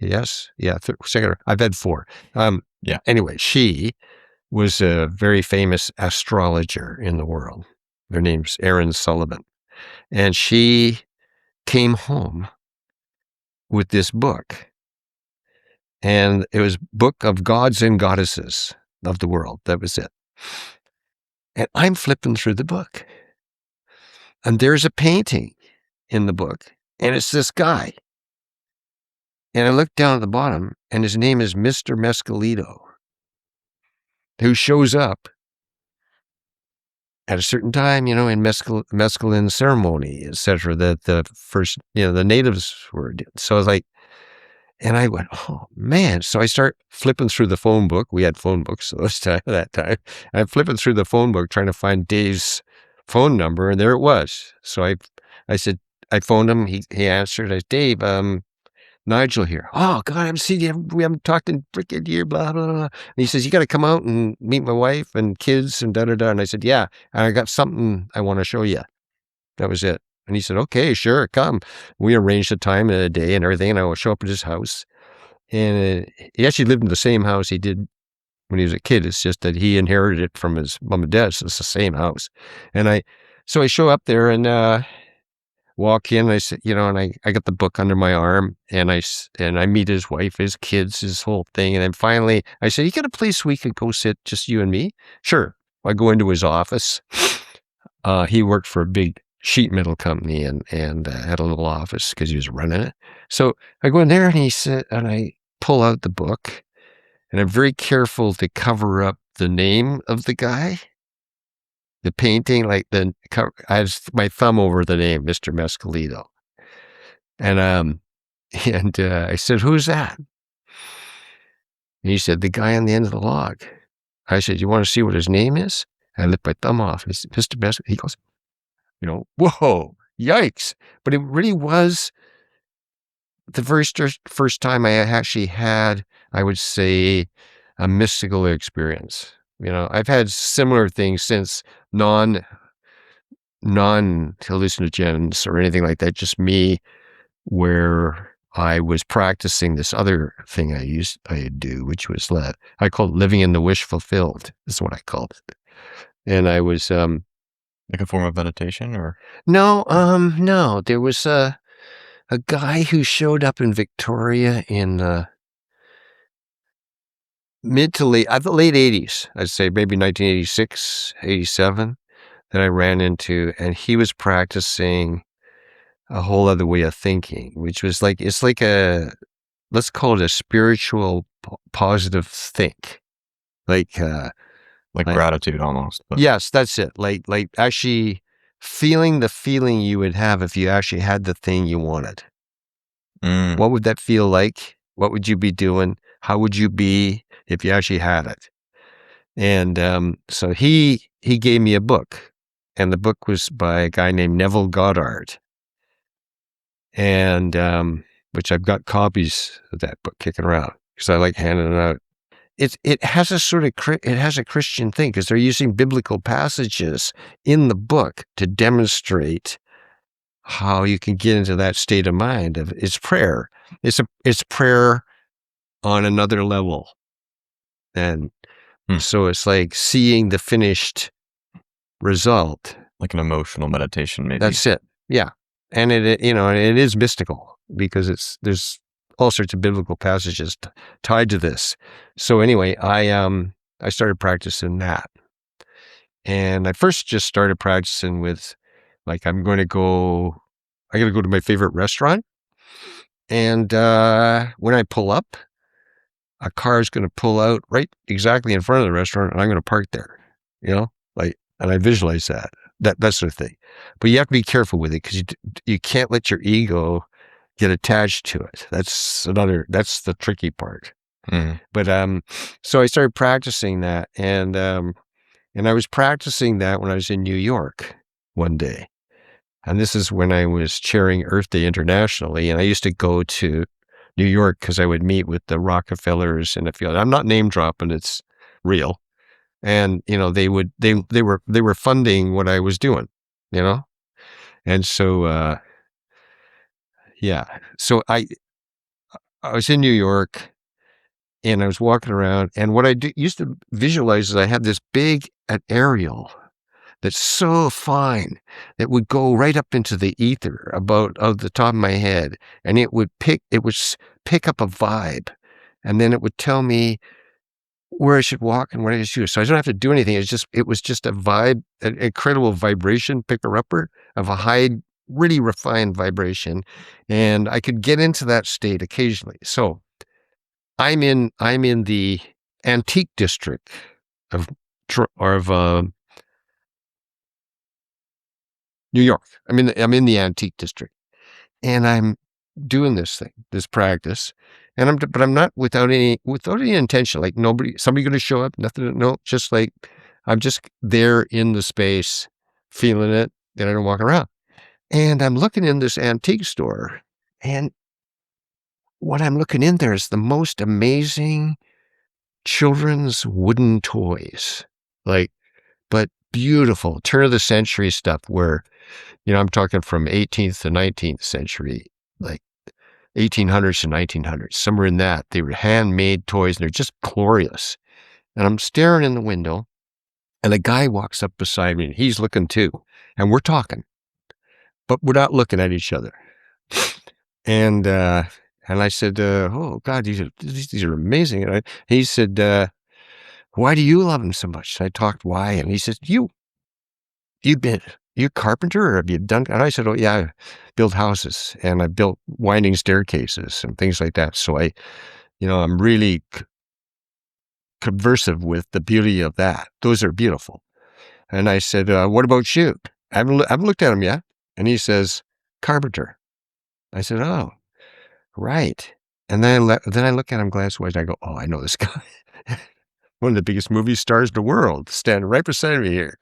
Yes. Yeah. Second. I've had 4.
Yeah.
Anyway, she was a very famous astrologer in the world. Her name's Erin Sullivan. And she came home with this book. And it was Book of Gods and Goddesses of the World. That was it. And I'm flipping through the book. And there's a painting in the book. And it's this guy. And I look down at the bottom, and his name is Mr. Mescalito, who shows up at a certain time, in mescaline ceremony, etc. That the first, the natives were. So I was like, and I went, oh man. So I start flipping through the phone book. We had phone books that time. I'm flipping through the phone book trying to find Dave's phone number, and there it was. So I said, I phoned him. He answered. I said, Dave, Nigel here. Oh God, I haven't seen you. We haven't talked in freaking year, blah, blah, blah. And he says, you got to come out and meet my wife and kids and da-da-da. And I said, yeah, and I got something I want to show you. That was it. And he said, okay, sure, come. We arranged a time and a day and everything, and I will show up at his house. And he actually lived in the same house he did when he was a kid. It's just that he inherited it from his mom and dad, so it's the same house. And so I show up there and walk in, and I said, and I got the book under my arm, and I meet his wife, his kids, his whole thing. And then finally I said, you got a place we could go sit, just you and me? Sure. I go into his office. He worked for a big sheet metal company and had a little office because he was running it. So I go in there and I pull out the book and I'm very careful to cover up the name of the guy, the painting, like I have my thumb over the name, Mr. Mescalito. And, I said, "Who's that?" And he said, "The guy on the end of the log." I said, "You want to see what his name is?" I lift my thumb off. He said, "Mr. Mescalito." He goes, whoa, yikes. But it really was the very first time I actually had, I would say, a mystical experience. I've had similar things since, non-hallucinogens or anything like that, just me, where I was practicing this other thing I do, which was I called living in the wish fulfilled, is what I called it. And I was,
Like a form of meditation, or?
no, there was a guy who showed up in Victoria in mid to late 80s, I'd say maybe 1986, 87, that I ran into, and he was practicing a whole other way of thinking, which was it's like let's call it a spiritual positive think. Like
Gratitude almost. But.
Yes, that's it. Like actually feeling the feeling you would have if you actually had the thing you wanted. What would that feel like? What would you be doing? How would you be if you actually had it? And so he gave me a book, and the book was by a guy named Neville Goddard, and which I've got copies of that book kicking around because I like handing it out. It has a Christian thing because they're using biblical passages in the book to demonstrate how you can get into that state of mind of it's prayer. It's prayer on another level. And so it's like seeing the finished result.
Like an emotional meditation, maybe.
That's it. Yeah. And it is mystical because there's all sorts of biblical passages tied to this. So anyway, I started practicing that. And I first just started practicing with I'm going to go to my favorite restaurant. And when I pull up, a car is going to pull out right exactly in front of the restaurant, and I'm going to park there, and I visualize that sort of thing. But you have to be careful with it because you can't let your ego get attached to it. That's the tricky part. But so I started practicing that, and I was practicing that when I was in New York one day. And this is when I was chairing Earth Day internationally. And I used to go to New York because I would meet with the Rockefellers and a few. I'm not name dropping; it's real. And they were funding what I was doing, And so yeah. So I was in New York, and I was walking around, and what I used to visualize is I had this big aerial that's so fine that would go right up into the ether about of the top of my head, and it would pick up a vibe, and then it would tell me where I should walk and what I should do. So I don't have to do anything. It was just a vibe, an incredible vibration picker-upper of a high, really refined vibration, and I could get into that state occasionally. So I'm in the antique district of New York. I'm in the antique district, and I'm doing this practice, and but I'm not without any intention. Like somebody going to show up? Nothing. No, just I'm just there in the space, feeling it. Then I don't walk around, and I'm looking in this antique store, and what I'm looking in there is the most amazing children's wooden toys, but beautiful turn of the century stuff where. I'm talking from 18th to 19th century, like 1800s to 1900s, somewhere in that. They were handmade toys, and they're just glorious. And I'm staring in the window, and a guy walks up beside me, and he's looking too. And we're talking, but we're not looking at each other. And I said, "Oh God, these are amazing." And he said, "Why do you love them so much?" And I talked why, and he said, "You've been you a carpenter or have you done, and I said, oh yeah, I build houses and I built winding staircases and things like that. So I'm really conversive with the beauty of that. Those are beautiful. And I said, what about you? I haven't looked at him yet. And he says, carpenter. I said, oh, right. And then I look at him glass-wise and I go, oh, I know this guy. One of the biggest movie stars in the world, standing right beside me here.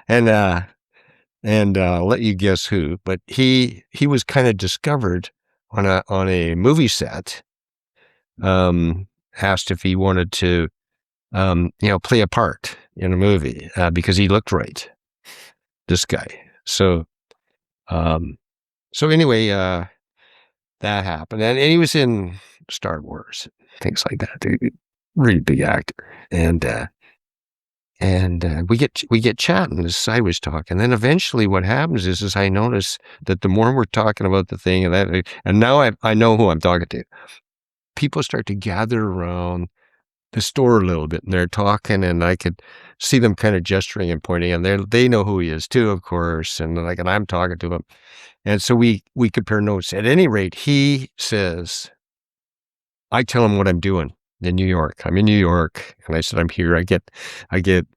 And I'll let you guess who, but he was kind of discovered on a movie set, asked if he wanted to, play a part in a movie, because he looked right, this guy. So, anyway, that happened. And he was in Star Wars, things like that. Dude, really big actor. And we get chatting as I was talking. And then eventually what happens is I notice that the more we're talking about the thing and now I know who I'm talking to, people start to gather around the store a little bit and they're talking and I could see them kind of gesturing and pointing and they know who he is too, of course. And I'm talking to him. And so we compare notes. At any rate, he says, I tell him what I'm doing in New York. I'm in New York. And I said, I'm here. I get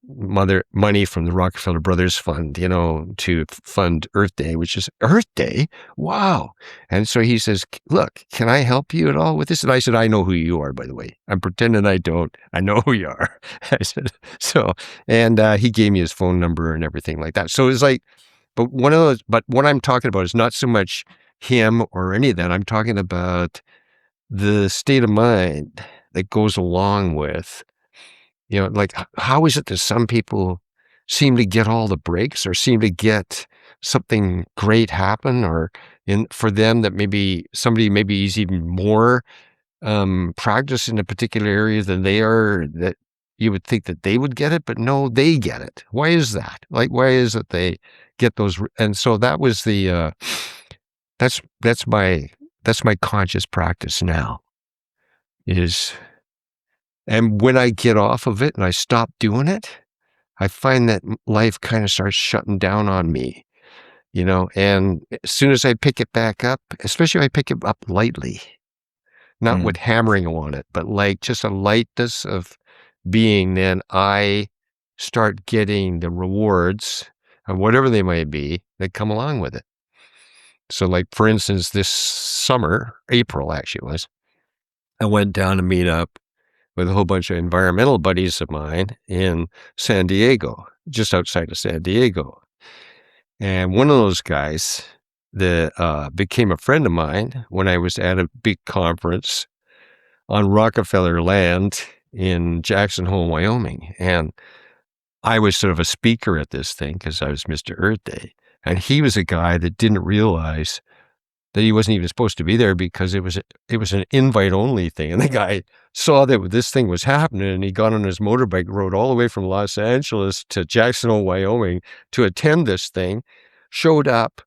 money from the Rockefeller Brothers Fund, to fund Earth Day, which is Earth Day. Wow. And so he says, look, can I help you at all with this? And I said, I know who you are, by the way. I'm pretending I don't. I know who you are. I said, and he gave me his phone number and everything like that. So it's like, but what I'm talking about is not so much him or any of that. I'm talking about the state of mind that goes along with, how is it that some people seem to get all the breaks or seem to get something great happen, or for them that maybe somebody maybe is even more practiced in a particular area than they are, that you would think that they would get it, but no, they get it. Why is that? Why is it they get those? And so that was that's my conscious practice now and when I get off of it and I stop doing it, I find that life kind of starts shutting down on me, and as soon as I pick it back up, especially if I pick it up lightly, not with hammering on it, but like just a lightness of being, then I start getting the rewards of whatever they might be that come along with it. So like, for instance, this summer, April actually was, I went down to meet up with a whole bunch of environmental buddies of mine in San Diego, just outside of San Diego. And one of those guys that became a friend of mine when I was at a big conference on Rockefeller land in Jackson Hole, Wyoming. And I was sort of a speaker at this thing because I was Mr. Earth Day. And he was a guy that didn't realize that he wasn't even supposed to be there because it was an invite only thing. And the guy saw that this thing was happening and he got on his motorbike, rode all the way from Los Angeles to Jackson Hole, Wyoming to attend this thing, showed up,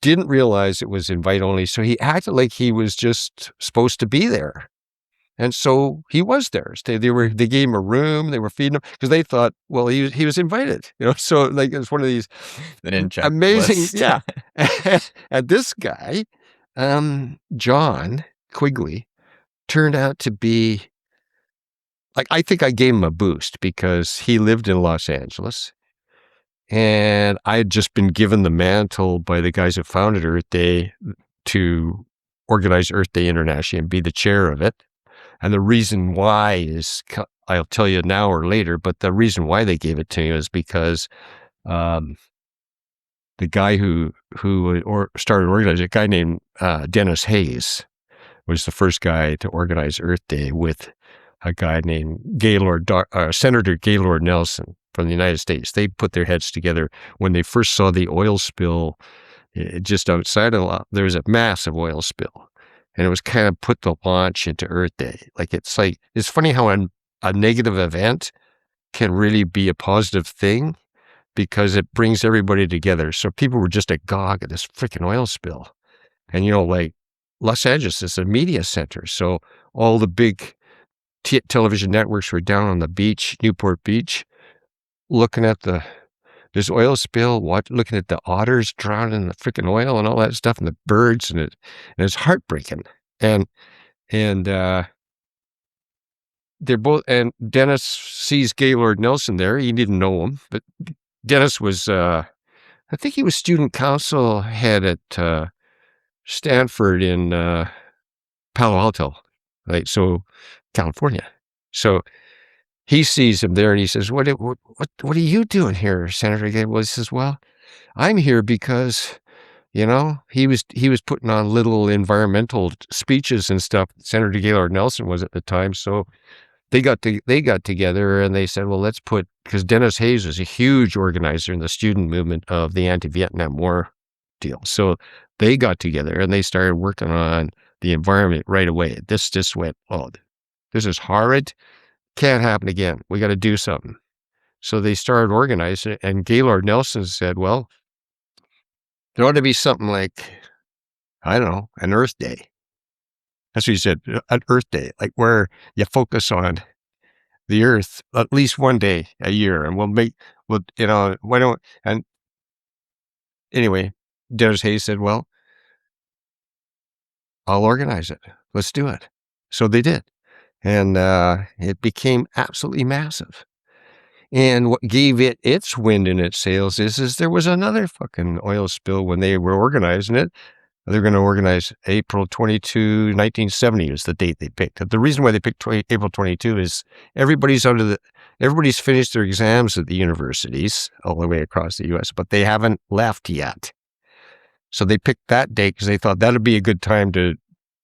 didn't realize it was invite only. So he acted like he was just supposed to be there. And so he was there. They gave him a room. They were feeding him because they thought, well, he was invited, So like, it's one of these amazing, yeah. And this guy, John Quigley, turned out to be like, I think I gave him a boost because he lived in Los Angeles, and I had just been given the mantle by the guys who founded Earth Day to organize Earth Day International and be the chair of it. And the reason why is, I'll tell you now or later, but the reason why they gave it to me is because the guy who started organizing, a guy named Dennis Hayes, was the first guy to organize Earth Day with a guy named Senator Gaylord Nelson from the United States. They put their heads together when they first saw the oil spill just outside of there was a massive oil spill. And it was kind of put the launch into Earth Day. It's funny how a negative event can really be a positive thing because it brings everybody together. So people were just agog at this freaking oil spill. And, Los Angeles is a media center. So all the big television networks were down on the beach, Newport Beach, looking at the this oil spill, looking at the otters drowning in the freaking oil and all that stuff, and the birds, and it's heartbreaking. And they're both, and Dennis sees Gaylord Nelson there. He didn't know him, but Dennis was, I think he was student council head at Stanford in Palo Alto, right? So California. So he sees him there and he says, what are you doing here, Senator Gaylord? He says, well, I'm here because, he was putting on little environmental speeches and stuff. Senator Gaylord Nelson was at the time. So they got together and they said, well, let's because Dennis Hayes was a huge organizer in the student movement of the anti-Vietnam War deal. So they got together and they started working on the environment right away. This just went, oh, this is horrid. Can't happen again. We got to do something. So they started organizing it, and Gaylord Nelson said, well, there ought to be something like, I don't know, an Earth Day. That's what he said, an Earth Day, like where you focus on the Earth at least one day a year, and why don't, and anyway, Dennis Hayes said, well, I'll organize it. Let's do it. So they did. And it became absolutely massive. And what gave it its wind in its sails is there was another fucking oil spill when they were organizing it. They're going to organize April 22, 1970 is the date they picked. The reason why they picked April 22 is everybody's finished their exams at the universities all the way across the U.S., but they haven't left yet. So they picked that date because they thought that'd be a good time to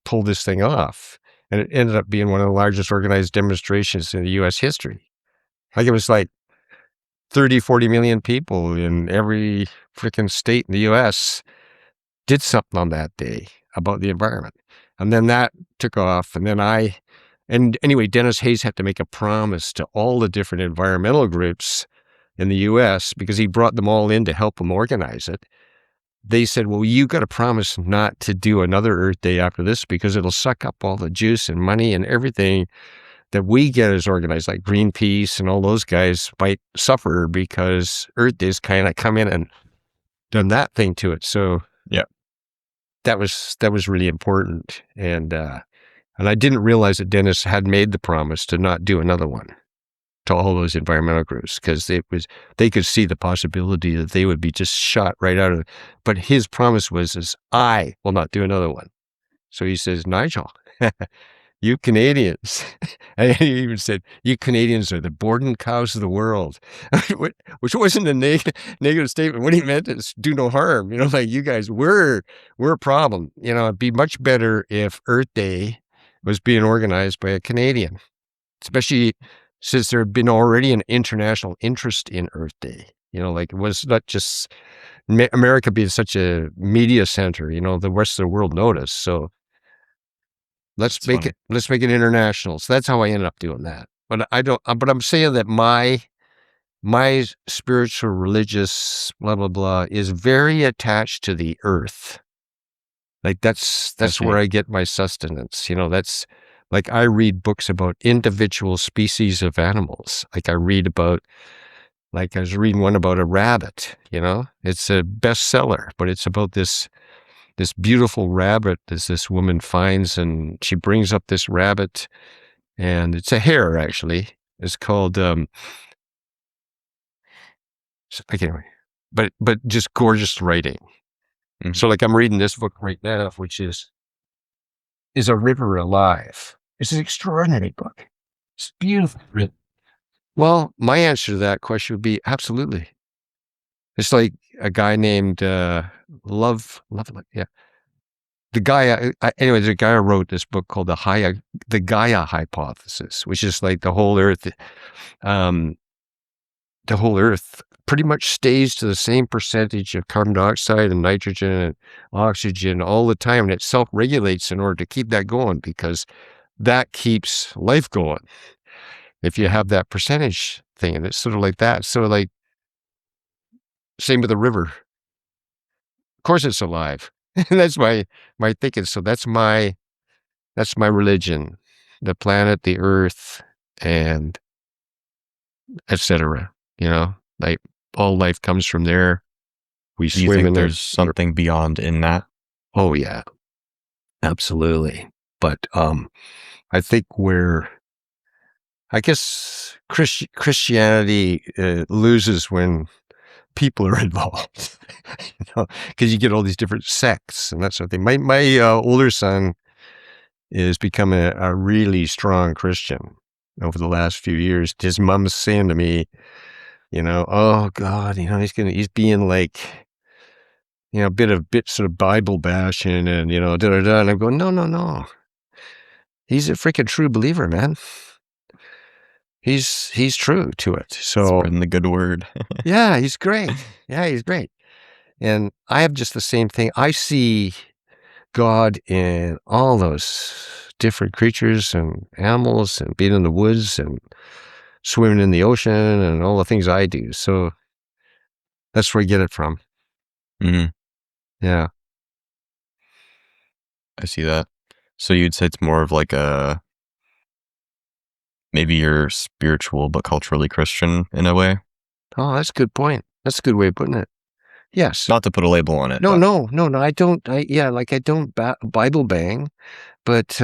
pull this thing off. And it ended up being one of the largest organized demonstrations in the U.S. history. Like it was like 30, 40 million people in every freaking state in the U.S. did something on that day about the environment. And then that took off. And anyway, Dennis Hayes had to make a promise to all the different environmental groups in the U.S. because he brought them all in to help him organize it. They said, well, you got to promise not to do another Earth Day after this because it'll suck up all the juice and money and everything that we get as organized, like Greenpeace and all those guys might suffer because Earth Day's kind of come in and done that thing to it. So
yeah,
that was really important. And I didn't realize that Dennis had made the promise to not do another one to all those environmental groups because they could see the possibility that they would be just shot right out of it. But his promise was I will not do another one. So he says, Nigel, you Canadians, and he even said, you Canadians are the boarding cows of the world, which wasn't a negative statement. What he meant is do no harm. Like you guys, we're a problem. It'd be much better if Earth Day was being organized by a Canadian, especially since there had been already an international interest in Earth Day. Like it was not just America being such a media center, the rest of the world noticed. So let's make it international. So that's how I ended up doing that. But I'm saying that my spiritual, religious, blah, blah, blah is very attached to the earth. Like that's where I get my sustenance. That's like I read books about individual species of animals. Like I was reading one about a rabbit, it's a bestseller, but it's about this beautiful rabbit that this woman finds, and she brings up this rabbit, and it's a hare actually. It's called I can't remember, but just gorgeous writing. Mm-hmm. So like I'm reading this book right now, which is A River Alive? It's an extraordinary book. It's beautiful written. Well, my answer to that question would be absolutely. It's like a guy named Love, yeah. The guy, anyway, there's a guy who wrote this book called the Gaia Hypothesis, which is like the whole Earth pretty much stays to the same percentage of carbon dioxide and nitrogen and oxygen all the time, and it self-regulates in order to keep that going because that keeps life going. If you have that percentage thing, and it's sort of like that. So like, same with the river. Of course it's alive. That's my thinking. So that's my religion, the planet, the earth, and etc. Like all life comes from there. We
Do you
swim
think
in there.
there's something beyond in that?
Oh yeah, absolutely. But I think I guess Christianity loses when people are involved, because you get all these different sects and that sort of thing. My older son is becoming a really strong Christian over the last few years. His mom's saying to me, oh God, he's being like, a bit sort of Bible bashing and, da da da. And I'm going, no. He's a freaking true believer, man. He's true to it. So
Spreading the good word.
yeah, he's great. Yeah, he's great. And I have just the same thing. I see God in all those different creatures and animals and being in the woods and swimming in the ocean and all the things I do. So that's where I get it from.
Hmm.
Yeah.
I see that. So you'd say it's more of like maybe you're spiritual but culturally Christian in a way?
Oh, that's a good point. That's a good way of putting it. Yes.
Not to put a label on it.
No,
but
I don't. I don't Bible bang, but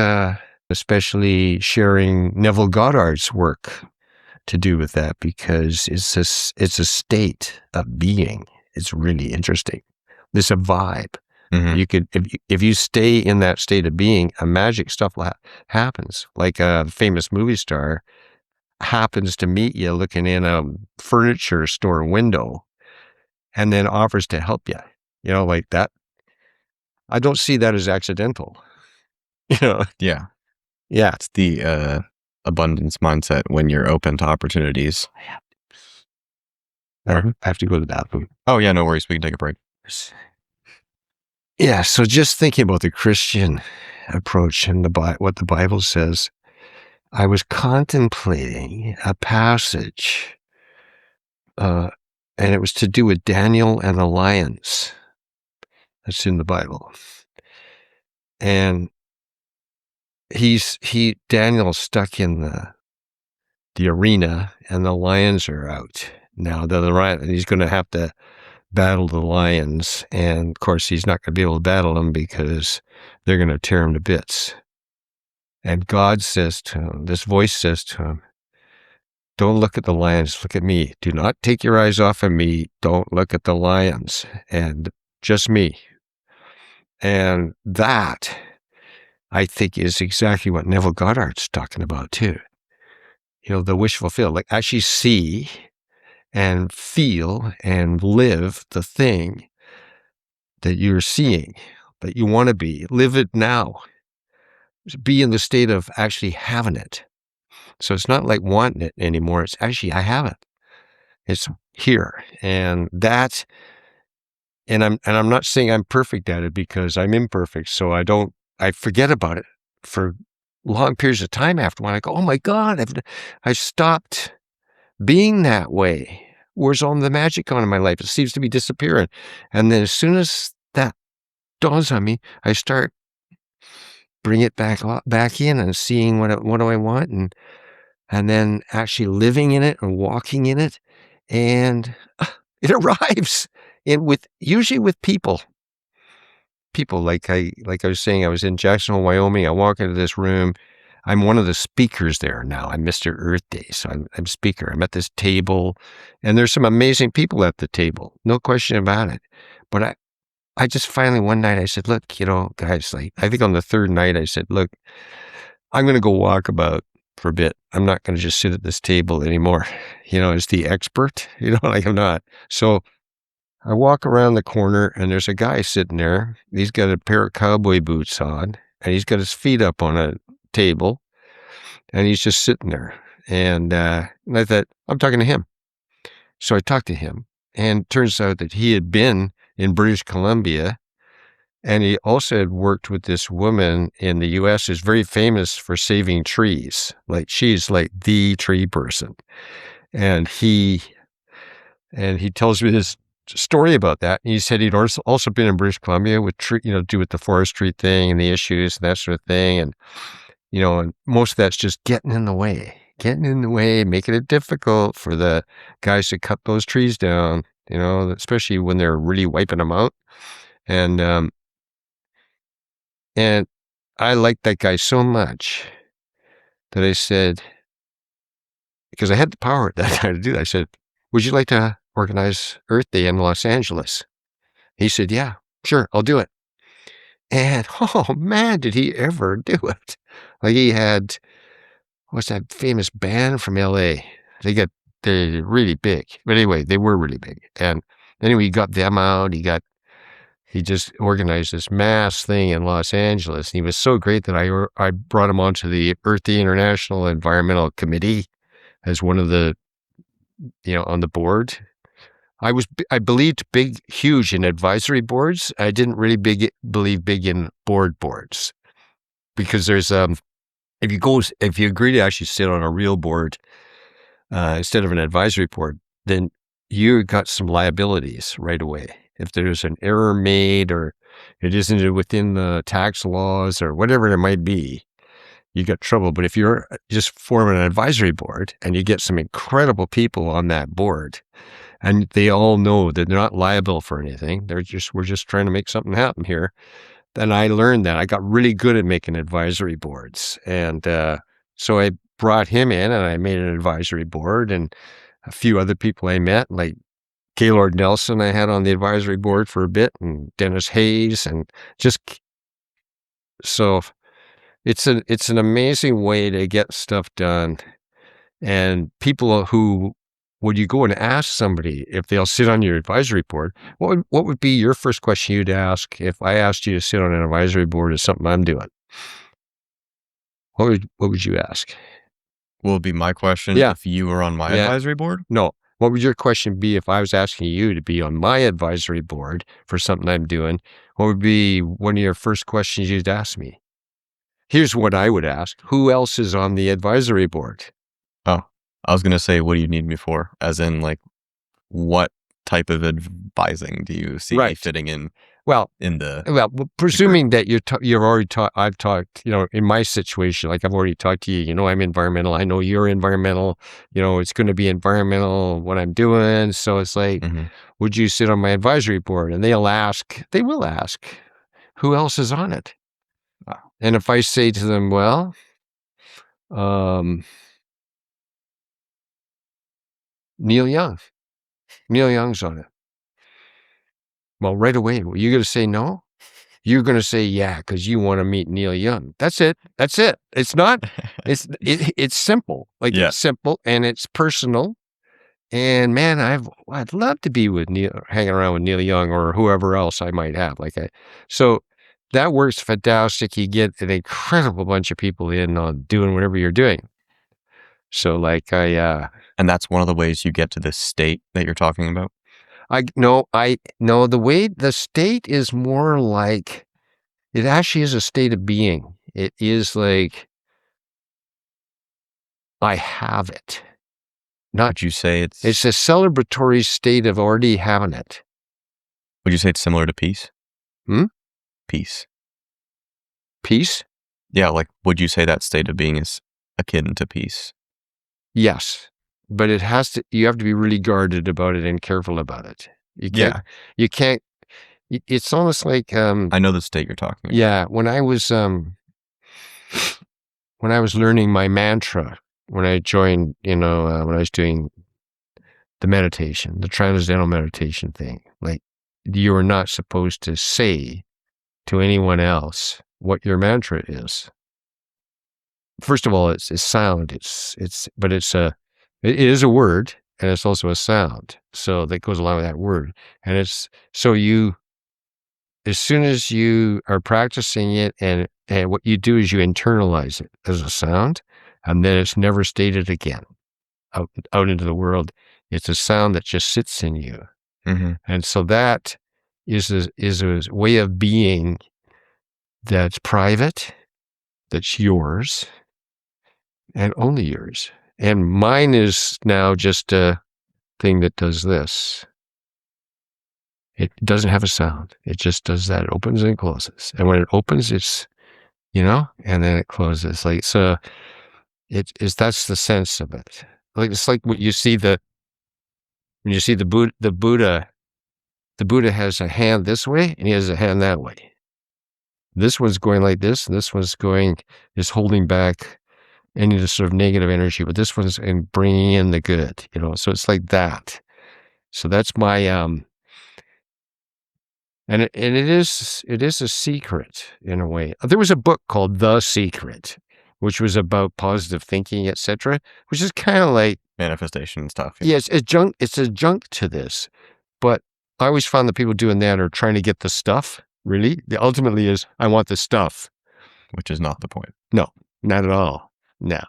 especially sharing Neville Goddard's work to do with that, because it's a state of being. It's really interesting. There's a vibe.
Mhm.
You could, if you stay in that state of being, a magic stuff happens. Like a famous movie star happens to meet you looking in a furniture store window and then offers to help you. Like that. I don't see that as accidental.
Yeah.
Yeah.
It's the abundance mindset when you're open to opportunities.
I have to go to the bathroom.
Oh, yeah, no worries. We can take a break.
Yeah, so just thinking about the Christian approach and what the Bible says, I was contemplating a passage, and it was to do with Daniel and the lions. That's in the Bible. And Daniel's stuck in the arena, and the lions are out. Now, he's going to have to battle the lions, and of course he's not going to be able to battle them because they're going to tear him to bits. And God says to him, this voice says to him, don't look at the lions, look at me. Do not take your eyes off of me. Don't look at the lions, and just me. And that, I think, is exactly what Neville Goddard's talking about too. The wish fulfilled, like actually see and feel and live the thing that you're seeing, that you want to be. Live it now. Be in the state of actually having it. So it's not like wanting it anymore. It's actually, I have it. It's here. And I'm not saying I'm perfect at it, because I'm imperfect. So I forget about it for long periods of time after when I go, oh my God, I've stopped being that way. Where's all the magic on in my life? It seems to be disappearing. And then as soon as that dawns on me, I start bring it back in and seeing what do I want, and then actually living in it and walking in it, and it arrives usually with people. Like I was saying, I was in Jacksonville, Wyoming. I walk into this room. I'm one of the speakers there now. I'm Mr. Earth Day, so I'm speaker. I'm at this table, and there's some amazing people at the table, no question about it. But I just finally one night I said, look, guys, like I think on the third night I said, look, I'm going to go walk about for a bit. I'm not going to just sit at this table anymore, as the expert, like I'm not. So I walk around the corner, and there's a guy sitting there. He's got a pair of cowboy boots on, and he's got his feet up on a table, and he's just sitting there. And I thought, I'm talking to him. So I talked to him, and it turns out that he had been in British Columbia, and he also had worked with this woman in the U.S. who's very famous for saving trees. Like she's like the tree person. And he tells me this story about that. He said he'd also been in British Columbia with do with the forestry thing and the issues and that sort of thing. And, and most of that's just getting in the way. getting in the way, making it difficult for the guys to cut those trees down, especially when they're really wiping them out. And and I liked that guy so much that I said, because I had the power at that time to do that, I said, would you like to organize Earth Day in Los Angeles? He said, yeah, sure, I'll do it. And, oh, man, did he ever do it. Like, he had, what's that famous band from LA? They're really big. But anyway, they were really big. And anyway, he got them out. He just organized this mass thing in Los Angeles. And he was so great that I brought him onto the Earth Day International Environmental Committee as one of the, on the board. I believed huge in advisory boards. I didn't really believe big in boards, because there's if you agree to actually sit on a real board instead of an advisory board, then you got some liabilities right away. If there's an error made, or it isn't within the tax laws or whatever it might be, you get trouble. But if you're just forming an advisory board and you get some incredible people on that board, and they all know that they're not liable for anything, we're just trying to make something happen here. Then I learned that. I got really good at making advisory boards. And so I brought him in and I made an advisory board, and a few other people I met, like Gaylord Nelson I had on the advisory board for a bit, and Dennis Hayes, and so it's an amazing way to get stuff done. And people who, when you go and ask somebody if they'll sit on your advisory board, what would be your first question you'd ask if I asked you to sit on an advisory board of something I'm doing? What would you ask?
What would be my question if you were on my advisory board?
No. What would your question be if I was asking you to be on my advisory board for something I'm doing? What would be one of your first questions you'd ask me? Here's what I would ask. Who else is on the advisory board?
Oh, I was going to say, what do you need me for? As in, like, what type of advising do you see me fitting in?
Well, presuming that you've already I've talked, in my situation, like I've already talked to you, I'm environmental. I know you're environmental, it's going to be environmental what I'm doing. So it's like, would you sit on my advisory board? And they will ask, who else is on it?
Wow.
And if I say to them, well, Neil Young's on it. Well, right away, you're going to say no? You're going to say, yeah, because you want to meet Neil Young. That's it. It's not, it's simple. Like, it's simple and it's personal. And man, I'd love to be with hanging around with Neil Young or whoever else I might have. So that works fantastic. You get an incredible bunch of people in on doing whatever you're doing. So
and that's one of the ways you get to this state that you're talking about?
The way the state is more like, it actually is a state of being. It is like, I have it.
Would you say it's
a celebratory state of already having it.
Would you say it's similar to peace?
Peace?
Yeah, like, would you say that state of being is akin to peace?
Yes. But you have to be really guarded about it and careful about it. You can't, it's almost like,
I know the state you're talking about.
Yeah. When I was learning my mantra, when I joined, when I was doing the meditation, the transcendental meditation thing, like, you are not supposed to say to anyone else what your mantra is. First of all, it's sound. It is a word, and it's also a sound. So that goes along with that word. And as soon as you are practicing it, and what you do is you internalize it as a sound, and then it's never stated again out into the world. It's a sound that just sits in you. And so that is a way of being that's private, that's yours, and only yours. And mine is now just a thing that does this. It doesn't have a sound. It just does that. It opens and closes. And when it opens, it's, and then it closes. So That's the sense of it. Like it's like when you see the Buddha. The Buddha has a hand this way and he has a hand that way. This one's going like this, and this one's is holding back any sort of negative energy, but this one's bringing in the good, so it's like that. So that's my, and it is a secret in a way. There was a book called The Secret, which was about positive thinking, etc., which is kind of like
manifestation and stuff.
Yeah, it's adjunct to this, but I always found that people doing that are trying to get the stuff. Really, the ultimately is I want the stuff,
which is not the point.
No, not at all. No,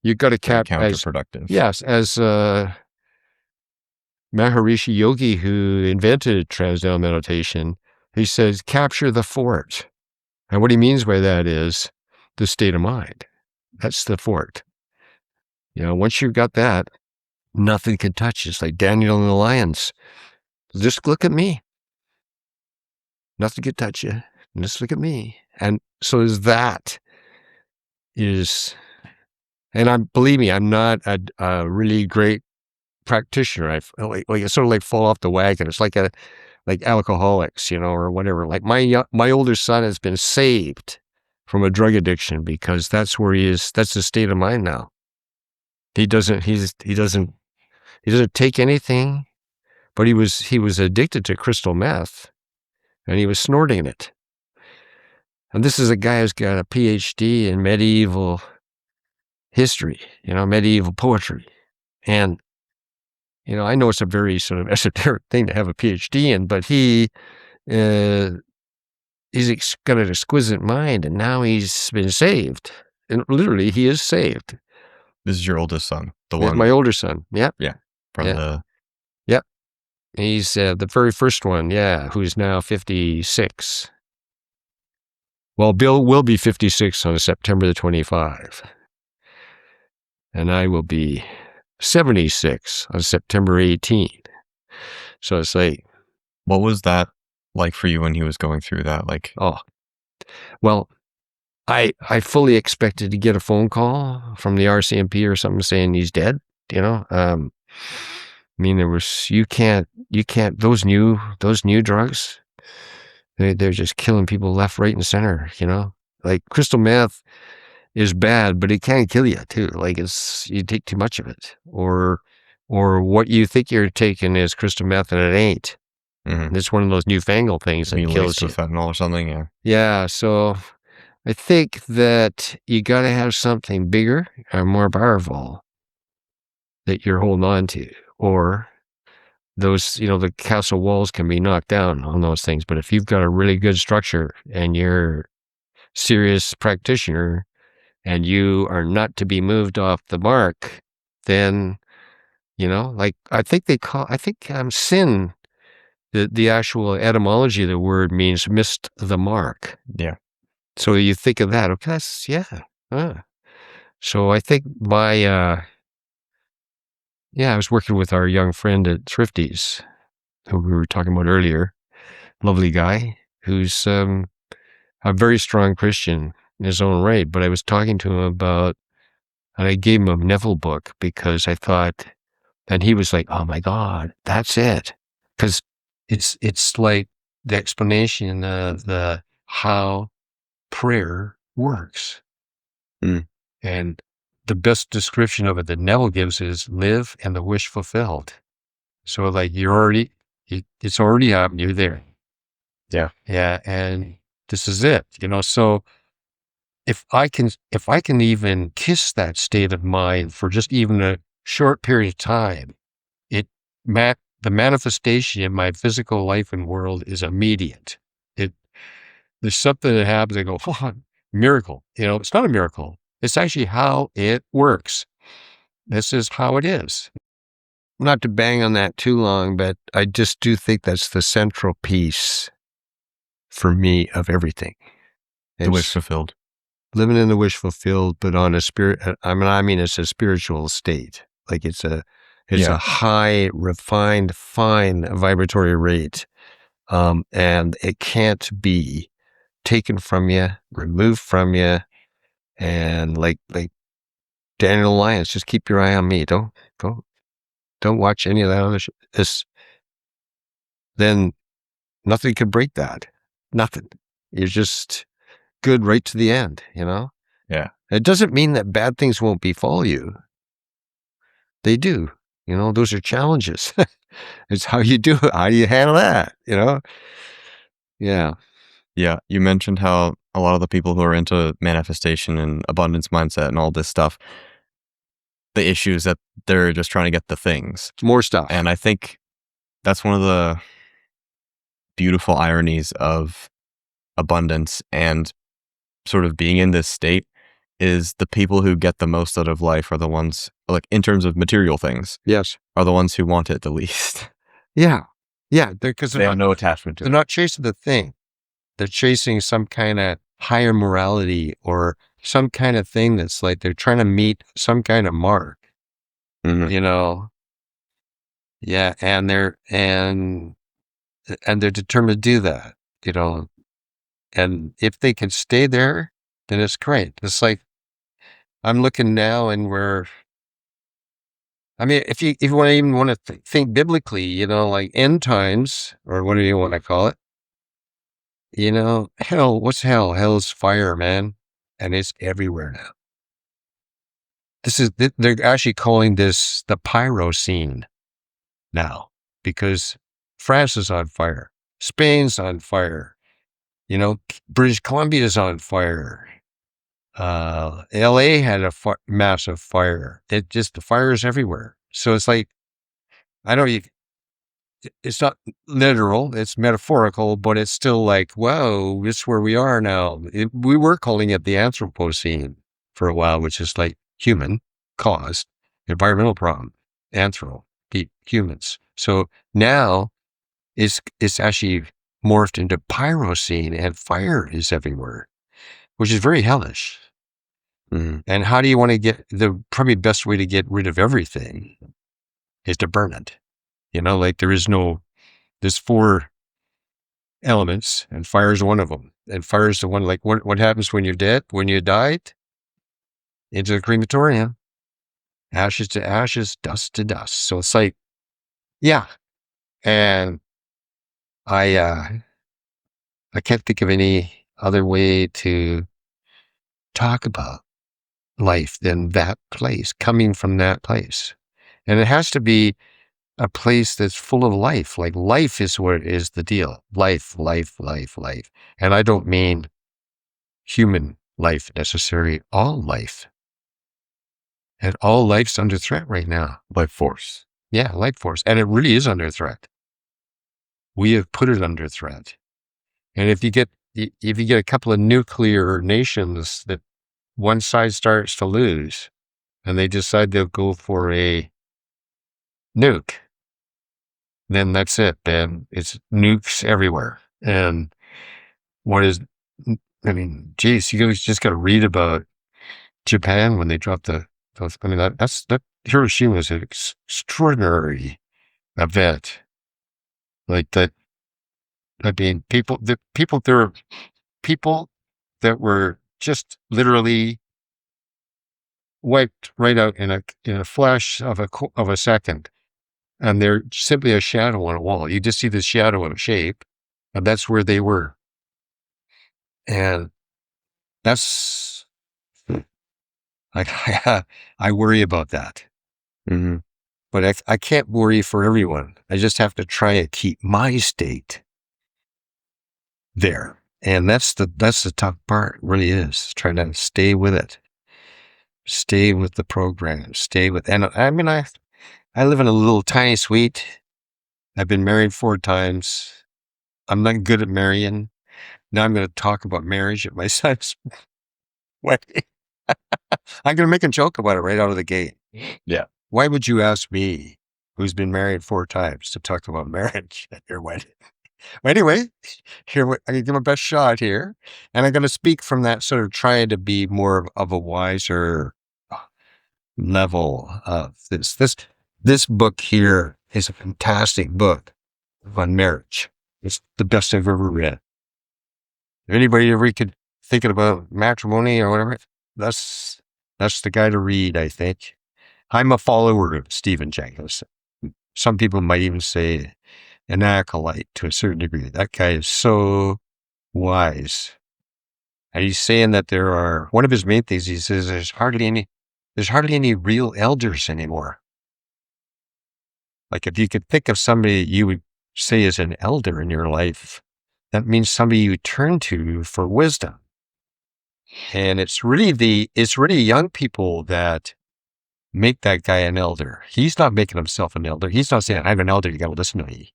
you've got to
counterproductive.
Yes, as Maharishi Yogi, who invented transcendental meditation, he says capture the fort, and what he means by that is the state of mind. That's the fort. Once you've got that, nothing can touch you. It's like Daniel and the lions. Just look at me. Nothing can touch you. Just look at me. And so believe me, I'm not a really great practitioner. I sort of like fall off the wagon. It's like alcoholics, or whatever. Like my older son has been saved from a drug addiction because that's where he is. That's his state of mind now. He doesn't take anything, but he was addicted to crystal meth. And he was snorting it. And this is a guy who's got a PhD in medieval history, medieval poetry. And, I know it's a very sort of esoteric thing to have a PhD in, but he's got an exquisite mind, and now he's been saved. And literally, he is saved.
This is your oldest son, the
one. My older son, yep.
Yeah.
Yep. He's the very first one, who's now 56. Well, Bill will be 56 on September the 25th. And I will be 76 on September 18th. So it's like...
What was that like for you when he was going through that?
Well, I fully expected to get a phone call from the RCMP or something saying he's dead, there was, you can't, those new drugs, they're just killing people left, right, and center, like crystal meth is bad, but it can kill you too. Like you take too much of it, or what you think you're taking is crystal meth and it ain't. Mm-hmm. It's one of those newfangled things that kills you.
Fentanyl or something, yeah.
Yeah, so I think that you got to have something bigger and more powerful that you're holding on to. Or those, the castle walls can be knocked down on those things. But if you've got a really good structure and you're a serious practitioner and you are not to be moved off the mark, then, I think sin, the actual etymology of the word means missed the mark.
Yeah.
So you think of that, okay, So I think I was working with our young friend at Thrifty's, who we were talking about earlier. Lovely guy who's a very strong Christian in his own right. But I was talking to him about, and I gave him a Neville book because I thought, and he was like, "Oh my God, that's it," because it's like the explanation of how prayer works, and the best description of it that Neville gives is live and the wish fulfilled. So like it's already happened. You're there.
Yeah.
Yeah. And this is it, so if I can even kiss that state of mind for just even a short period of time, the manifestation in my physical life and world is immediate. There's something that happens. I go, oh, miracle. It's not a miracle. It's actually how it works. This is how it is. Not to bang on that too long, but I just do think that's the central piece for me of everything.
The wish fulfilled.
Living in the wish fulfilled, but on a spirit. It's a spiritual state. Like it's a high, refined, fine vibratory rate, and it can't be taken from you, removed from you. And like Daniel Lyons, just keep your eye on me. Don't watch any of that other shit. Then nothing could break that. Nothing. You're just good right to the end, you know?
Yeah.
It doesn't mean that bad things won't befall you. They do. You know, those are challenges. It's how you do it. How do you handle that, you know? Yeah.
Yeah. You mentioned how a lot of the people who are into manifestation and abundance mindset and all this stuff, the issue is that they're just trying to get the things.
More stuff.
And I think that's one of the beautiful ironies of abundance and sort of being in this state is the people who get the most out of life are the ones, like in terms of material things,
Yes.
are the ones who want it the least.
Yeah. Yeah. Because
They have no attachment to
they're
it.
not chasing the thing. They're chasing some kind of higher morality or some kind of thing that's like they're trying to meet some kind of mark,
Mhm.
you know? Yeah. And they're determined to do that, you know? And if they can stay there, then it's great. It's like, I'm looking now and if you want to think biblically, you know, like end times or whatever you want to call it, you know, hell, what's hell? Hell's fire, man. And it's everywhere now. They're actually calling this the pyro scene now because France is on fire. Spain's on fire. You know, British Columbia's on fire. LA had a massive fire. The fire is everywhere. So it's like, I don't, it's not literal, it's metaphorical, but it's still like, whoa, this is where we are now. We were calling it the Anthropocene for a while, which is like human caused environmental problem, humans. So now it's actually morphed into pyrocene and fire is everywhere, which is very hellish.
Mhm.
And how do you want to the probably best way to get rid of everything is to burn it. You know, like there's 4 elements and fire is one of them. And fire is the one, like what happens when you're dead, when you died? Into the crematorium, ashes to ashes, dust to dust. So it's like, yeah. And I can't think of any other way to talk about life than that place, coming from that place. And it has to be a place that's full of life. Like life is what is the deal. Life, life, life, life. And I don't mean human life necessarily, all life. And all life's under threat right now.
Life force.
Yeah, life force. And it really is under threat. We have put it under threat. And if you get a couple of nuclear nations that one side starts to lose and they decide they'll go for a nuke, then that's it, man. It's nukes everywhere. And geez, you just got to read about Japan when they dropped that Hiroshima is an extraordinary event. Like that, people that were just literally wiped right out in a flash of a second. And they're simply a shadow on a wall. You just see the shadow of a shape, and that's where they were. And that's, I worry about that.
Mm-hmm.
But I can't worry for everyone. I just have to try and keep my state there. And that's the tough part, it really is. Trying to stay with it. Stay with the program. And I live in a little tiny suite. I've been married 4 times. I'm not good at marrying. Now I'm going to talk about marriage at my son's wedding. I'm going to make a joke about it right out of the gate.
Yeah.
Why would you ask me, who's been married 4 times, to talk about marriage at your wedding? Well, anyway, I'm going to give my best shot here. And I'm going to speak from that sort of trying to be more of a wiser level of this. This book here is a fantastic book on marriage. It's the best I've ever read. If anybody ever could thinking about matrimony or whatever, that's That's the guy to read, I think. I'm a follower of Stephen Jenkins. Some people might even say an acolyte to a certain degree. That guy is so wise. And he's saying that one of his main things, he says there's hardly any real elders anymore. Like if you could think of somebody you would say is an elder in your life, that means somebody you turn to for wisdom. And it's really young people that make that guy an elder. He's not making himself an elder. He's not saying, I'm an elder, you got to listen to me.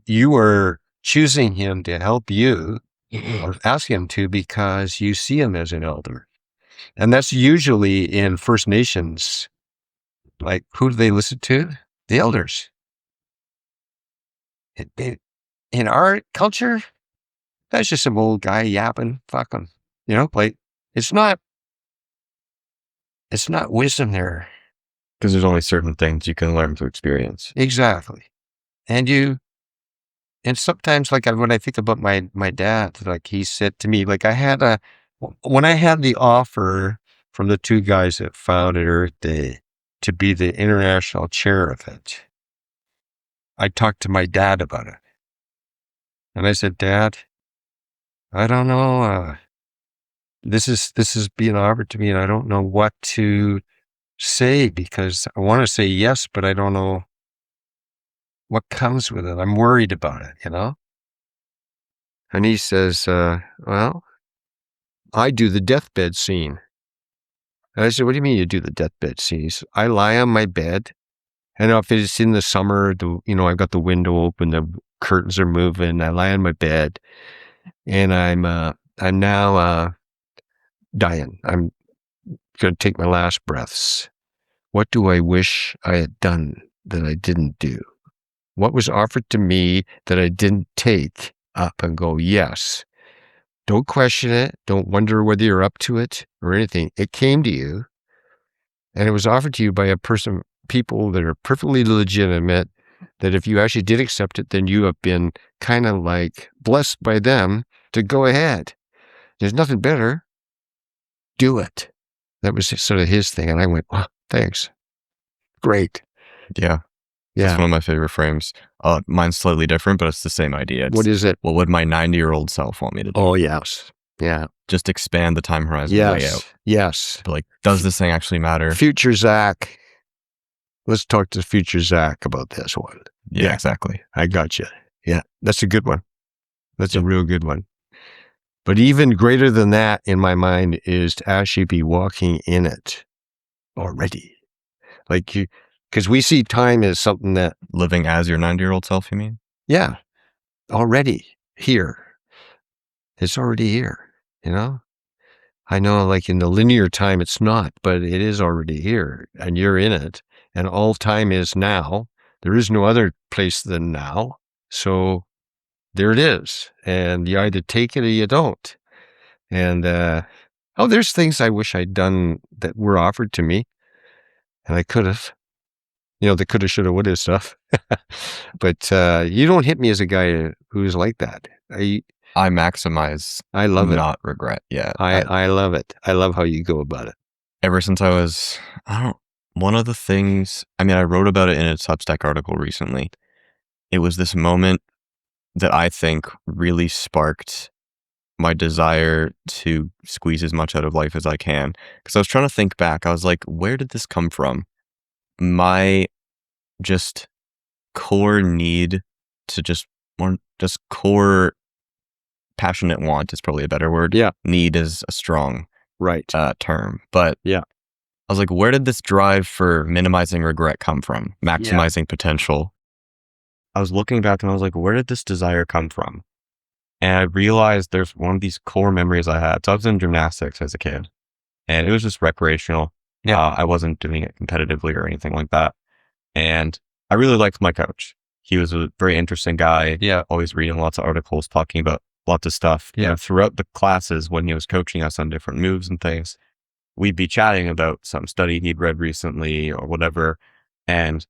You are choosing him to help you or ask him to because you see him as an elder. And that's usually in First Nations. Like, who do they listen to? The elders. In our culture, that's just some old guy yapping, fucking, like it's not wisdom there.
Because there's only certain things you can learn through experience.
Exactly. And sometimes, like when I think about my dad, like he said to me, like when I had the offer from the two guys that founded Earth Day to be the international chair of it, I talked to my dad about it. And I said, Dad, I don't know, this is being offered to me and I don't know what to say because I want to say yes, but I don't know what comes with it. I'm worried about it, And he says, well, I do the deathbed scene. And I said, what do you mean you do the deathbed scene? He said, I lie on my bed. And if it's in the summer, I've got the window open, the curtains are moving. I lie on my bed and I'm now dying. I'm going to take my last breaths. What do I wish I had done that I didn't do? What was offered to me that I didn't take up and go, yes. Don't question it. Don't wonder whether you're up to it or anything. It came to you and it was offered to you by people that are perfectly legitimate, that if you actually did accept it, then you have been kind of like blessed by them to go ahead. There's nothing better. Do it. That was sort of his thing. And I went, oh, thanks. Great.
Yeah.
Yeah.
That's one of my favorite frames. Mine's slightly different, but it's the same idea.
What is it?
What would my 90-year-old self want me to do?
Oh, yes. Yeah.
Just expand the time horizon way out.
Yes.
But like, does this thing actually matter?
Future Zach. Let's talk to future Zach about this one.
Yeah, exactly.
I got you. Yeah. That's a good one. That's a real good one. But even greater than that in my mind is to actually be walking in it already. Like because we see time as something that...
Living as your 90-year-old self, you mean?
Yeah. Already here. It's already here, I know like in the linear time, it's not, but it is already here and you're in it and all time is now. There is no other place than now. So there it is. And you either take it or you don't. And, there's things I wish I'd done that were offered to me and I could have, the coulda, shoulda, woulda stuff. But, you don't hit me as a guy who's like that.
I maximize
I love it.
Not regret. Yeah.
I love it. I love how you go about it.
Ever since one of the things, I wrote about it in a Substack article recently. It was this moment that I think really sparked my desire to squeeze as much out of life as I can. Because I was trying to think back. I was like, where did this come from? My just core need to just core passionate want is probably a better word.
Yeah.
Need is a strong term. But
yeah,
I was like, where did this drive for minimizing regret come from? Maximizing potential. I was looking back and I was like, where did this desire come from? And I realized there's one of these core memories I had. So I was in gymnastics as a kid and it was just recreational. Yeah. I wasn't doing it competitively or anything like that. And I really liked my coach. He was a very interesting guy. Yeah. Always reading lots of articles, talking about lots of stuff. Yeah. And throughout the classes, when he was coaching us on different moves and things, we'd be chatting about some study he'd read recently or whatever. And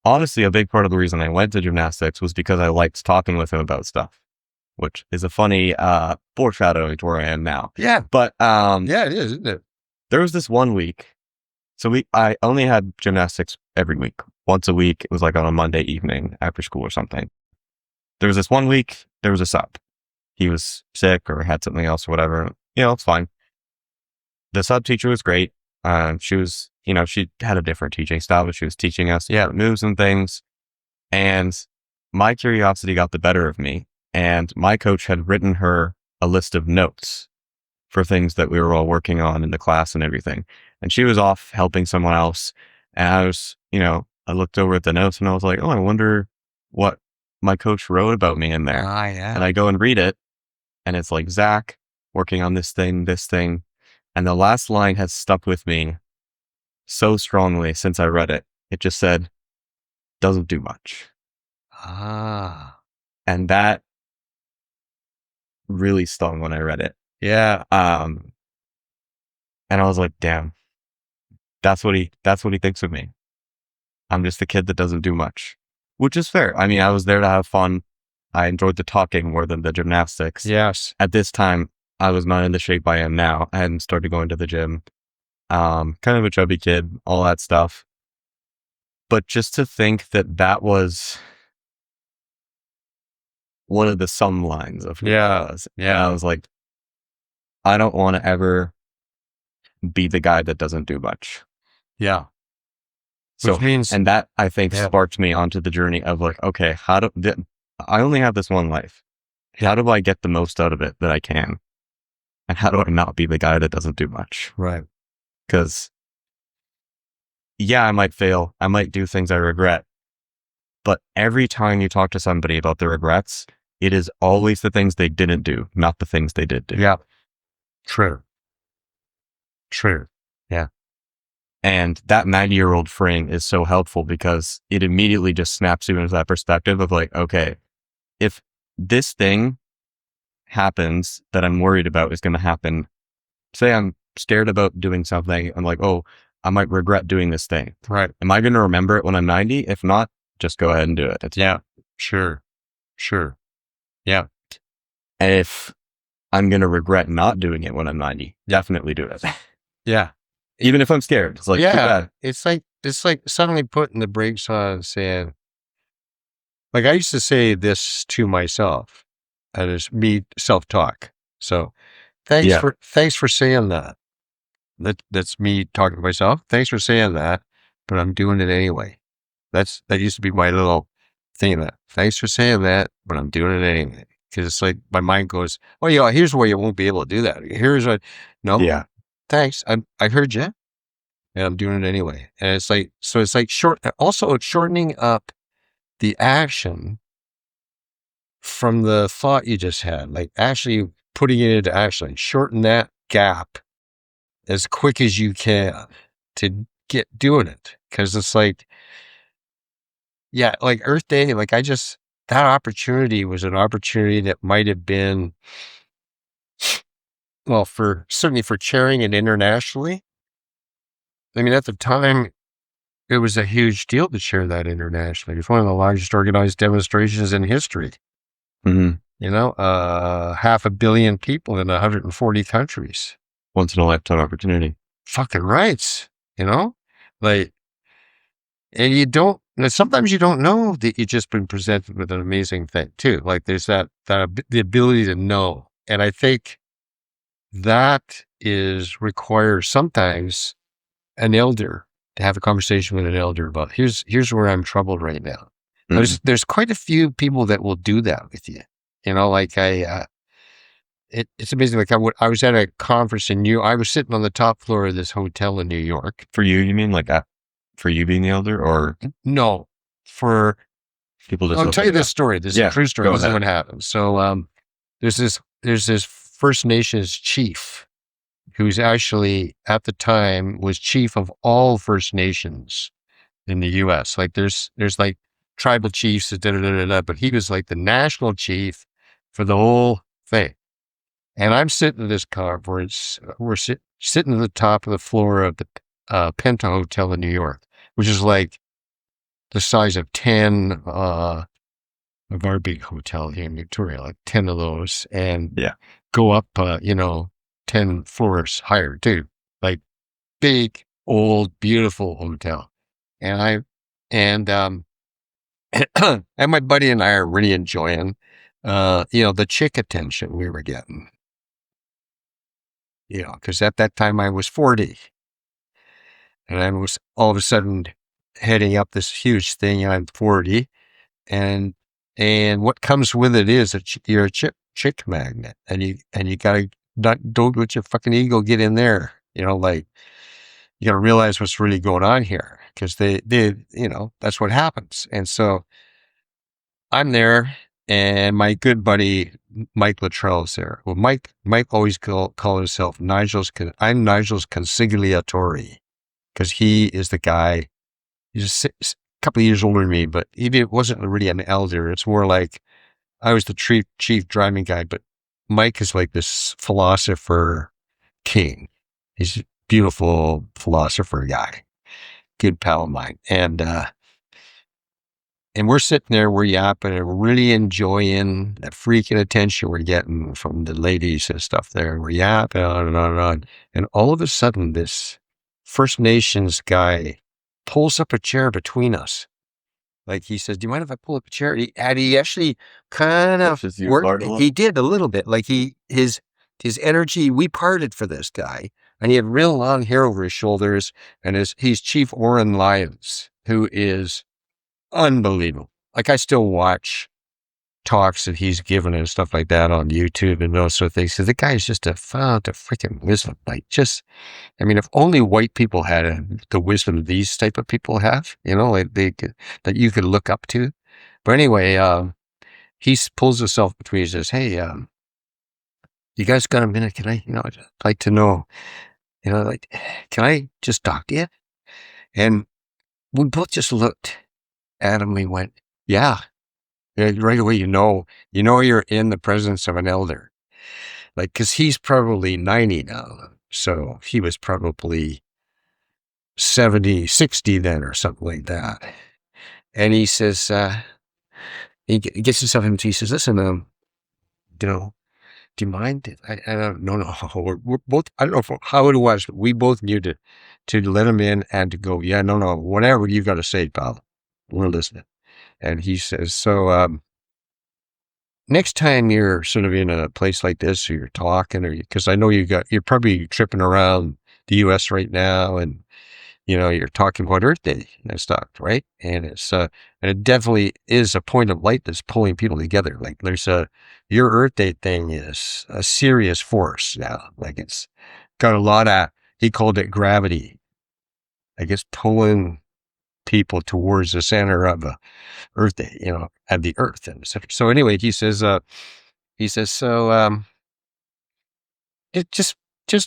honestly, a big part of the reason I went to gymnastics was because I liked talking with him about stuff, which is a funny foreshadowing to where I am now.
Yeah.
But
yeah, it is, isn't it?
There was this one week. So I only had gymnastics every week. Once a week, it was like on a Monday evening after school or something. There was this one week, there was a sub. He was sick or had something else or whatever. It's fine. The sub teacher was great. She was, she had a different teaching style, but she was teaching us moves and things. And my curiosity got the better of me. And my coach had written her a list of notes for things that we were all working on in the class and everything. And she was off helping someone else. And I was, I looked over at the notes and I was like, oh, I wonder what my coach wrote about me in there.
Yeah.
And I go and read it. And it's like, Zach working on this thing. And the last line has stuck with me so strongly since I read it. It just said, doesn't do much. And that really stung when I read it.
Yeah.
And I was like, damn, that's what he thinks of me. I'm just the kid that doesn't do much, which is fair. I mean, I was there to have fun. I enjoyed the talking more than the gymnastics.
Yes.
At this time, I was not in the shape I am now. I hadn't started going to the gym. Kind of a chubby kid, all that stuff. But just to think that was one of the some lines of who I was. Yeah. I was like, I don't want to ever be the guy that doesn't do much.
Yeah.
So, and that I think sparked me onto the journey of like, okay, I only have this one life. How do I get the most out of it that I can? And how do I not be the guy that doesn't do much?
Right.
Because I might fail. I might do things I regret. But every time you talk to somebody about their regrets, it is always the things they didn't do, not the things they did do.
Yeah. True. Yeah.
And that 90-year-old frame is so helpful because it immediately just snaps you into that perspective of like, okay, if this thing happens that I'm worried about is going to happen, say I'm scared about doing something, I'm like, oh, I might regret doing this thing.
Right.
Am I going to remember it when I'm 90? If not, just go ahead and do it.
Sure. Yeah.
And if I'm going to regret not doing it when I'm 90, definitely do it.
Yeah.
Even if I'm scared. It's like, too bad.
It's like suddenly putting the brakes on, saying, like I used to say this to myself, and it's me self-talk. So thanks for saying that. That's me talking to myself. Thanks for saying that, but I'm doing it anyway. That used to be my little thing. That thanks for saying that, but I'm doing it anyway. Because it's like my mind goes, oh yeah, here's where you won't be able to do that. Here's what, no, thanks. I heard you, and I'm doing it anyway. And it's like, so it's like shortening up the action from the thought you just had, like actually putting it into action, shorten that gap as quick as you can to get doing it. Cause it's like, like Earth Day, like that opportunity was an opportunity that might have been, well, certainly for chairing it internationally. I mean, at the time, it was a huge deal to share that internationally. It was one of the largest organized demonstrations in history.
Mm-hmm.
500 million people in 140 countries.
Once in a lifetime opportunity.
Fucking rights, like, and sometimes you don't know that you've just been presented with an amazing thing too. Like there's the ability to know. And I think that requires sometimes an elder to have a conversation with an elder about here's where I'm troubled right now. Mm-hmm. There's quite a few people that will do that with you. Like it's amazing. Like I was at a conference I was sitting on the top floor of this hotel in New York.
For you mean like that? For you being the elder, or
no? For
people.
I'll tell you this story. This is a true story. This is what happened. So there's this First Nations chief who's actually at the time was chief of all First Nations in the U.S. Like there's like tribal chiefs, but he was like the national chief for the whole thing. And I'm sitting at this conference. We're sitting at the top of the floor of the Penta Hotel in New York, which is like the size of 10 of our big hotel here in Victoria, like 10 of those, and go up, 10 floors higher too. Like big, old, beautiful hotel. And and my buddy and I are really enjoying, the chick attention we were getting, because at that time I was 40 and I was all of a sudden heading up this huge thing. I'm 40 and what comes with it is you're a chick magnet and you gotta don't let your fucking ego get in there. Like you gotta realize what's really going on here because they, that's what happens. And so I'm there, and my good buddy Mike Luttrell's there. Well, Mike always call himself I'm Nigel's consigliatore because he is the guy. He's a couple of years older than me, but he wasn't really an elder. It's more like I was the chief driving guy, but Mike is like this philosopher king. He's a beautiful philosopher guy, good pal of mine, and we're sitting there, we're yapping, and we're really enjoying the freaking attention we're getting from the ladies and stuff there. We're yapping on and on and on. And all of a sudden, this First Nations guy pulls up a chair between us. Like he says, do you mind if I pull up a chair? And he actually kind of worked. He did a little bit. Like his energy, we parted for this guy. And he had real long hair over his shoulders. And he's Chief Oren Lyons, who is unbelievable. Like I still watch talks that he's given and stuff like that on YouTube and those sort of things. So the guy is just a fount of freaking wisdom. Like if only white people had the wisdom these type of people have, like that you could look up to. But anyway, he pulls himself between. He says, "Hey, you guys got a minute? Can I, I'd like to know, can I just talk to you?" And we both just looked at him. We went, yeah. Right away, you're in the presence of an elder, like, cause he's probably 90 now. So he was probably 70, 60 then or something like that. And he says, he gets himself into, he says, listen, do you mind? I don't know. No, we're both, I don't know how it was, but we both knew to let him in and to go, yeah, no, whatever you got to say, pal, we're listening. And he says, so, next time you're sort of in a place like this, or you're talking, or because I know you're probably tripping around the U.S. right now, and you're talking about Earth Day and stuff, right? And and it definitely is a point of light that's pulling people together. Like your Earth Day thing is a serious force now. Like it's got a lot of, he called it gravity. I guess pulling people towards the center of Earth Day, at the Earth. And so anyway, he says, so, it just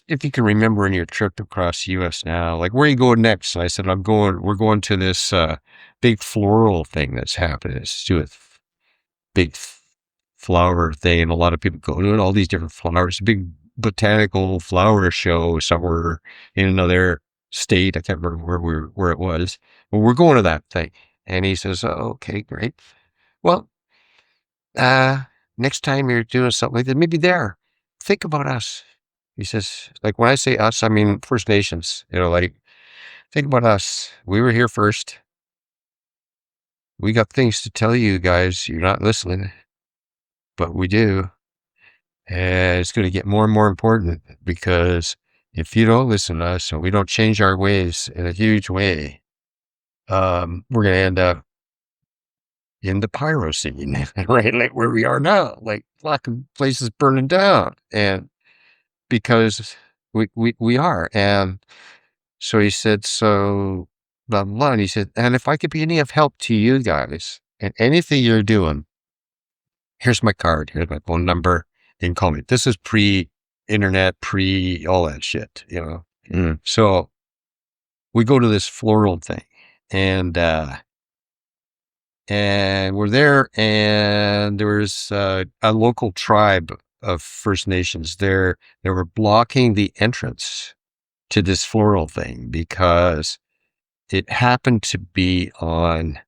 if you can remember in your trip across the U.S. now, like where are you going next? And I said, we're going to this big floral thing that's happening. It's to do with big flower thing. And a lot of people go to it, all these different flowers, big botanical flower show somewhere in another state. I can't remember where it was, but we're going to that thing. And he says, oh, okay, great. Well, next time you're doing something like that, maybe think about us. He says, like when I say us, I mean First Nations, like think about us. We were here first. We got things to tell you guys. You're not listening, but we do. And it's going to get more and more important because if you don't listen to us and we don't change our ways in a huge way, we're going to end up in the pyro scene, right? Like where we are now, like fucking places burning down. And because we are. And so he said, so blah, blah, blah. And he said, and if I could be any of help to you guys and anything you're doing, here's my card. Here's my phone number. You can call me. This is pre-internet, all that shit, So we go to this floral thing and we're there, and there was a local tribe of First Nations there. They were blocking the entrance to this floral thing because it happened to be on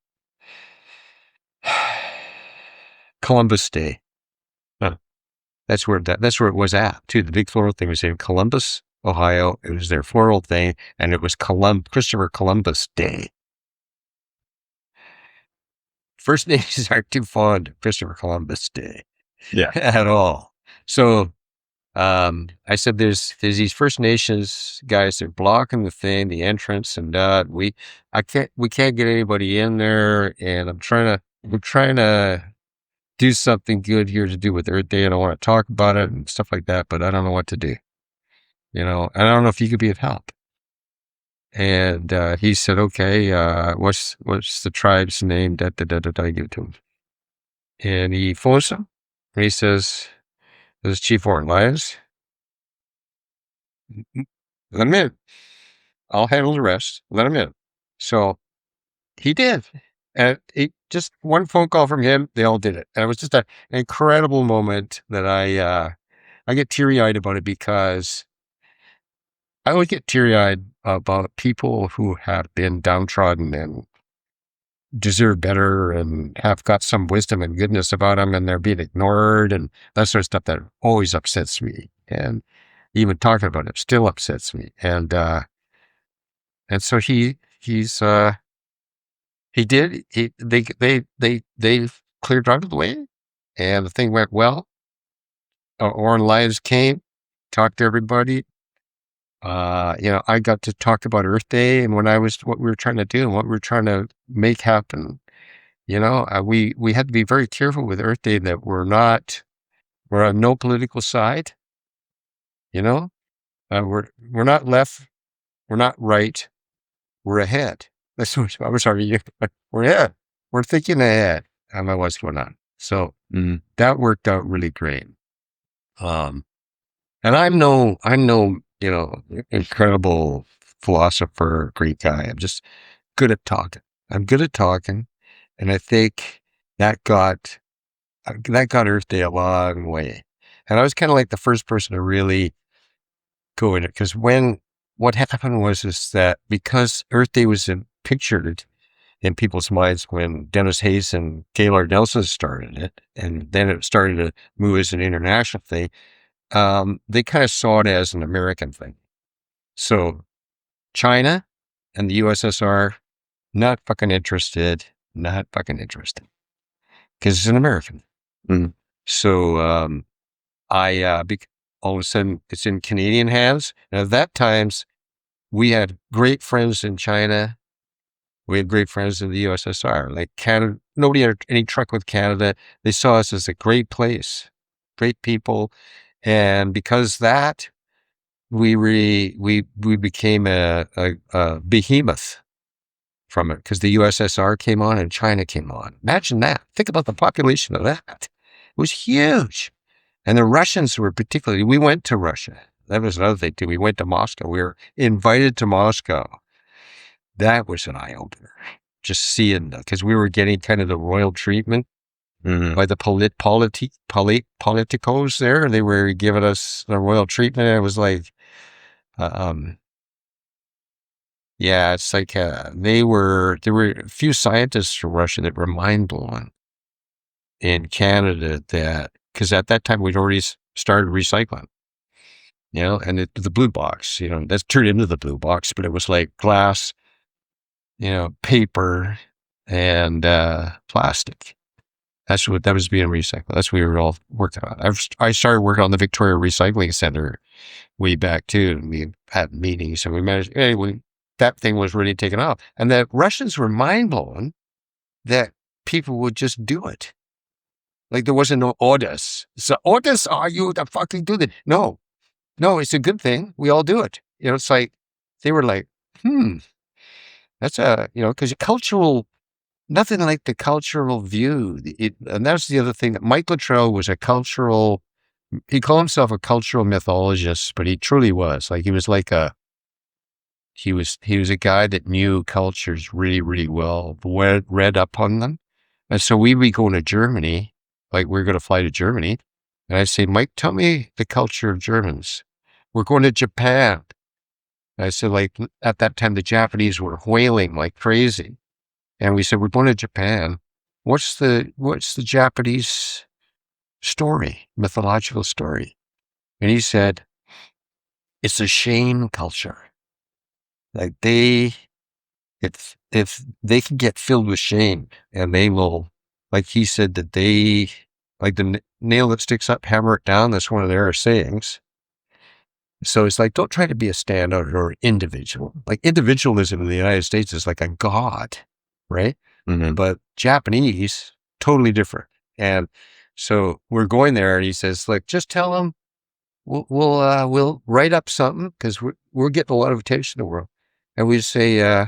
Columbus Day. That's where it was at too. The big floral thing was in Columbus Ohio. It was their floral thing, and it was Christopher Columbus Day. First Nations aren't too fond of Christopher Columbus Day.
Yeah.
At all. So I said, there's these First Nations guys that are blocking the thing, the entrance, and we can't get anybody in there. And we're trying to do something good here to do with Earth Day, and I want to talk about it and stuff like that, but I don't know what to do. And I don't know if you could be of help. And he said, okay, what's the tribe's name? I give it to him. And he phones him, and he says, "This is Chief Warren Lyons. Let him in. I'll handle the rest. Let him in." So he did. And just one phone call from him, they all did it. And it was just an incredible moment that I get teary-eyed about it, because I always get teary-eyed about people who have been downtrodden and deserve better and have got some wisdom and goodness about them, and they're being ignored and that sort of stuff. That always upsets me. And even talking about it still upsets me. And so they cleared out of the way, and the thing went well. Warren Lyons came, talked to everybody. I got to talk about Earth Day and what we were trying to do and what we were trying to make happen. We had to be very careful with Earth Day that we're on no political side. We're not left, we're not right, we're ahead. That's what I was sorry. We're ahead. We're thinking ahead about what's going on. So that worked out really great. And I'm no, incredible philosopher, great guy. I'm just good at talking. And I think that got Earth Day a long way. And I was kind of like the first person to really go in it, because what happened was that because Earth Day was pictured in people's minds when Dennis Hayes and Gaylord Nelson started it, and then it started to move as an international thing, they kind of saw it as an American thing. So China and the USSR, not fucking interested, because it's an American. So all of a sudden it's in Canadian hands. And at that times, we had great friends in China. We had great friends in the USSR. Like Canada, nobody had any truck with Canada. They saw us as a great place, great people. And because that, we became a behemoth from it, because the USSR came on and China came on. Imagine that. Think about the population of that. It was huge. And the Russians were we went to Russia. That was another thing too. We went to Moscow. We were invited to Moscow. That was an eye-opener. Just seeing that, because we were getting kind of the royal treatment by the politicos there. They were giving us the royal treatment. And it was like, it's like there were a few scientists from Russia that were mind blown in Canada, because at that time we'd already started recycling, and the blue box, that's turned into the blue box, but it was like glass, paper and plastic. That was being recycled. That's what we were all working on. I started working on the Victoria Recycling Center way back too. And we had meetings, and we managed, anyway, that thing was really taken off. And the Russians were mind blown that people would just do it. Like there wasn't no orders. So orders are you to fucking do that? No, it's a good thing. We all do it. It's like, they were like, that's because nothing like the cultural view. And that's the other thing, that Mike Luttrell was he called himself a cultural mythologist, but he truly was. Like, he was a guy that knew cultures really, really well, read up on them. And so we'd be going to Germany, like we're going to fly to Germany. And I'd say, Mike, tell me the culture of Germans. We're going to Japan. And I said, like, at that time, the Japanese were whaling like crazy. And we said, we're going to Japan. What's the Japanese story, mythological story? And he said, it's a shame culture. Like if they can get filled with shame, and they will, like he said, that they, like the nail that sticks up, hammer it down. That's one of their sayings. So it's like, don't try to be a standout or individual. Like individualism in the United States is like a god, right?
Mm-hmm.
But Japanese, totally different. And so we're going there, and he says, like, just tell them we'll write up something, because we're getting a lot of attention in the world, and we say,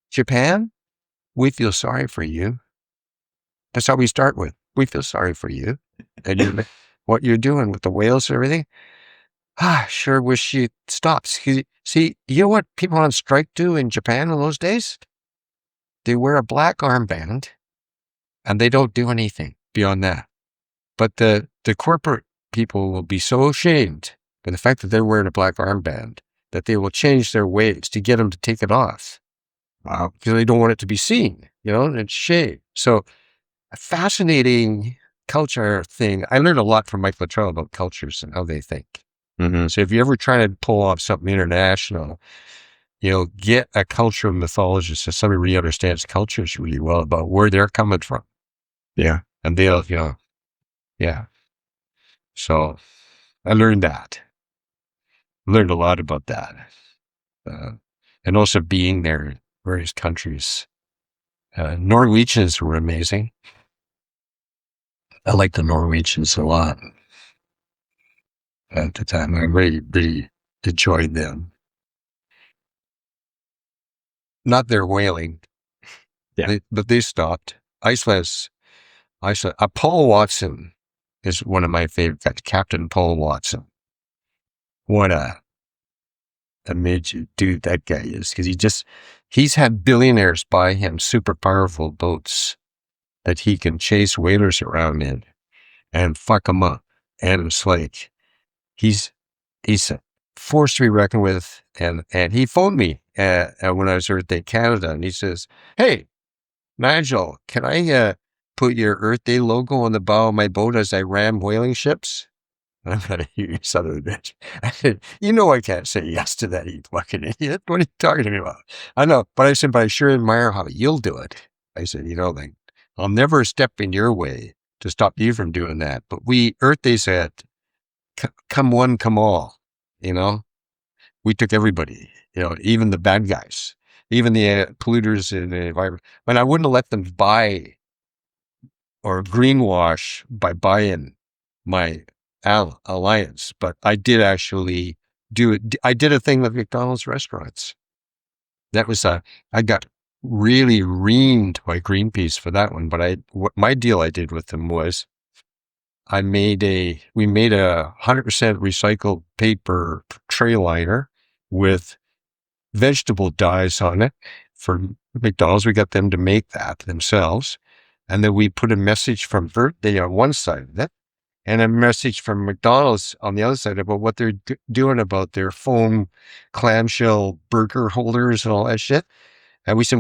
Japan, we feel sorry for you. That's how we start with. We feel sorry for you, and what you're doing with the whales and everything. Sure wish you stopped. See, you know what people on strike do in Japan in those days? They wear a black armband, and they don't do anything beyond that. But the corporate people will be so ashamed by the fact that they're wearing a black armband that they will change their ways to get them to take it off. Because they don't want it to be seen, and it's shame. So a fascinating culture thing. I learned a lot from Mike Luttrell about cultures and how they think.
Mm-hmm.
So if you ever try to pull off something international, get a cultural mythologist, or somebody really understands cultures really well about where they're coming from.
Yeah.
And they'll, yeah. So I learned that. Learned a lot about that. And also being there in various countries. Norwegians were amazing. I like the Norwegians a lot. At the time, I really, really enjoyed them. Not their whaling.
Yeah.
But they stopped. Iceland, Paul Watson is one of my favorite guys, Captain Paul Watson. What a major dude that guy is, because he's had billionaires buy him super powerful boats that he can chase whalers around in and fuck them up. And it's like, he's a force to be reckoned with. And he phoned me when I was Earth Day Canada, and he says, "Hey, Nigel, can I put your Earth Day logo on the bow of my boat as I ram whaling ships?" And I'm going to hear you son of a bitch. I said, I can't say yes to that, you fucking idiot. What are you talking to me about? I know, but I said, but I sure admire how you'll do it. I said, like, I'll never step in your way to stop you from doing that. But Earth Day said, come one, come all, We took everybody, even the bad guys, even the polluters in the environment. But I wouldn't have let them buy or greenwash by buying my alliance, but I did actually do it. I did a thing with McDonald's restaurants. That was I got really reamed by Greenpeace for that one. But my deal I did with them was we made a 100% recycled paper tray liner with vegetable dyes on it for McDonald's. We got them to make that themselves. And then we put a message from Earth Day on one side of it, and a message from McDonald's on the other side about what they're doing about their foam clamshell burger holders and all that shit. And we said,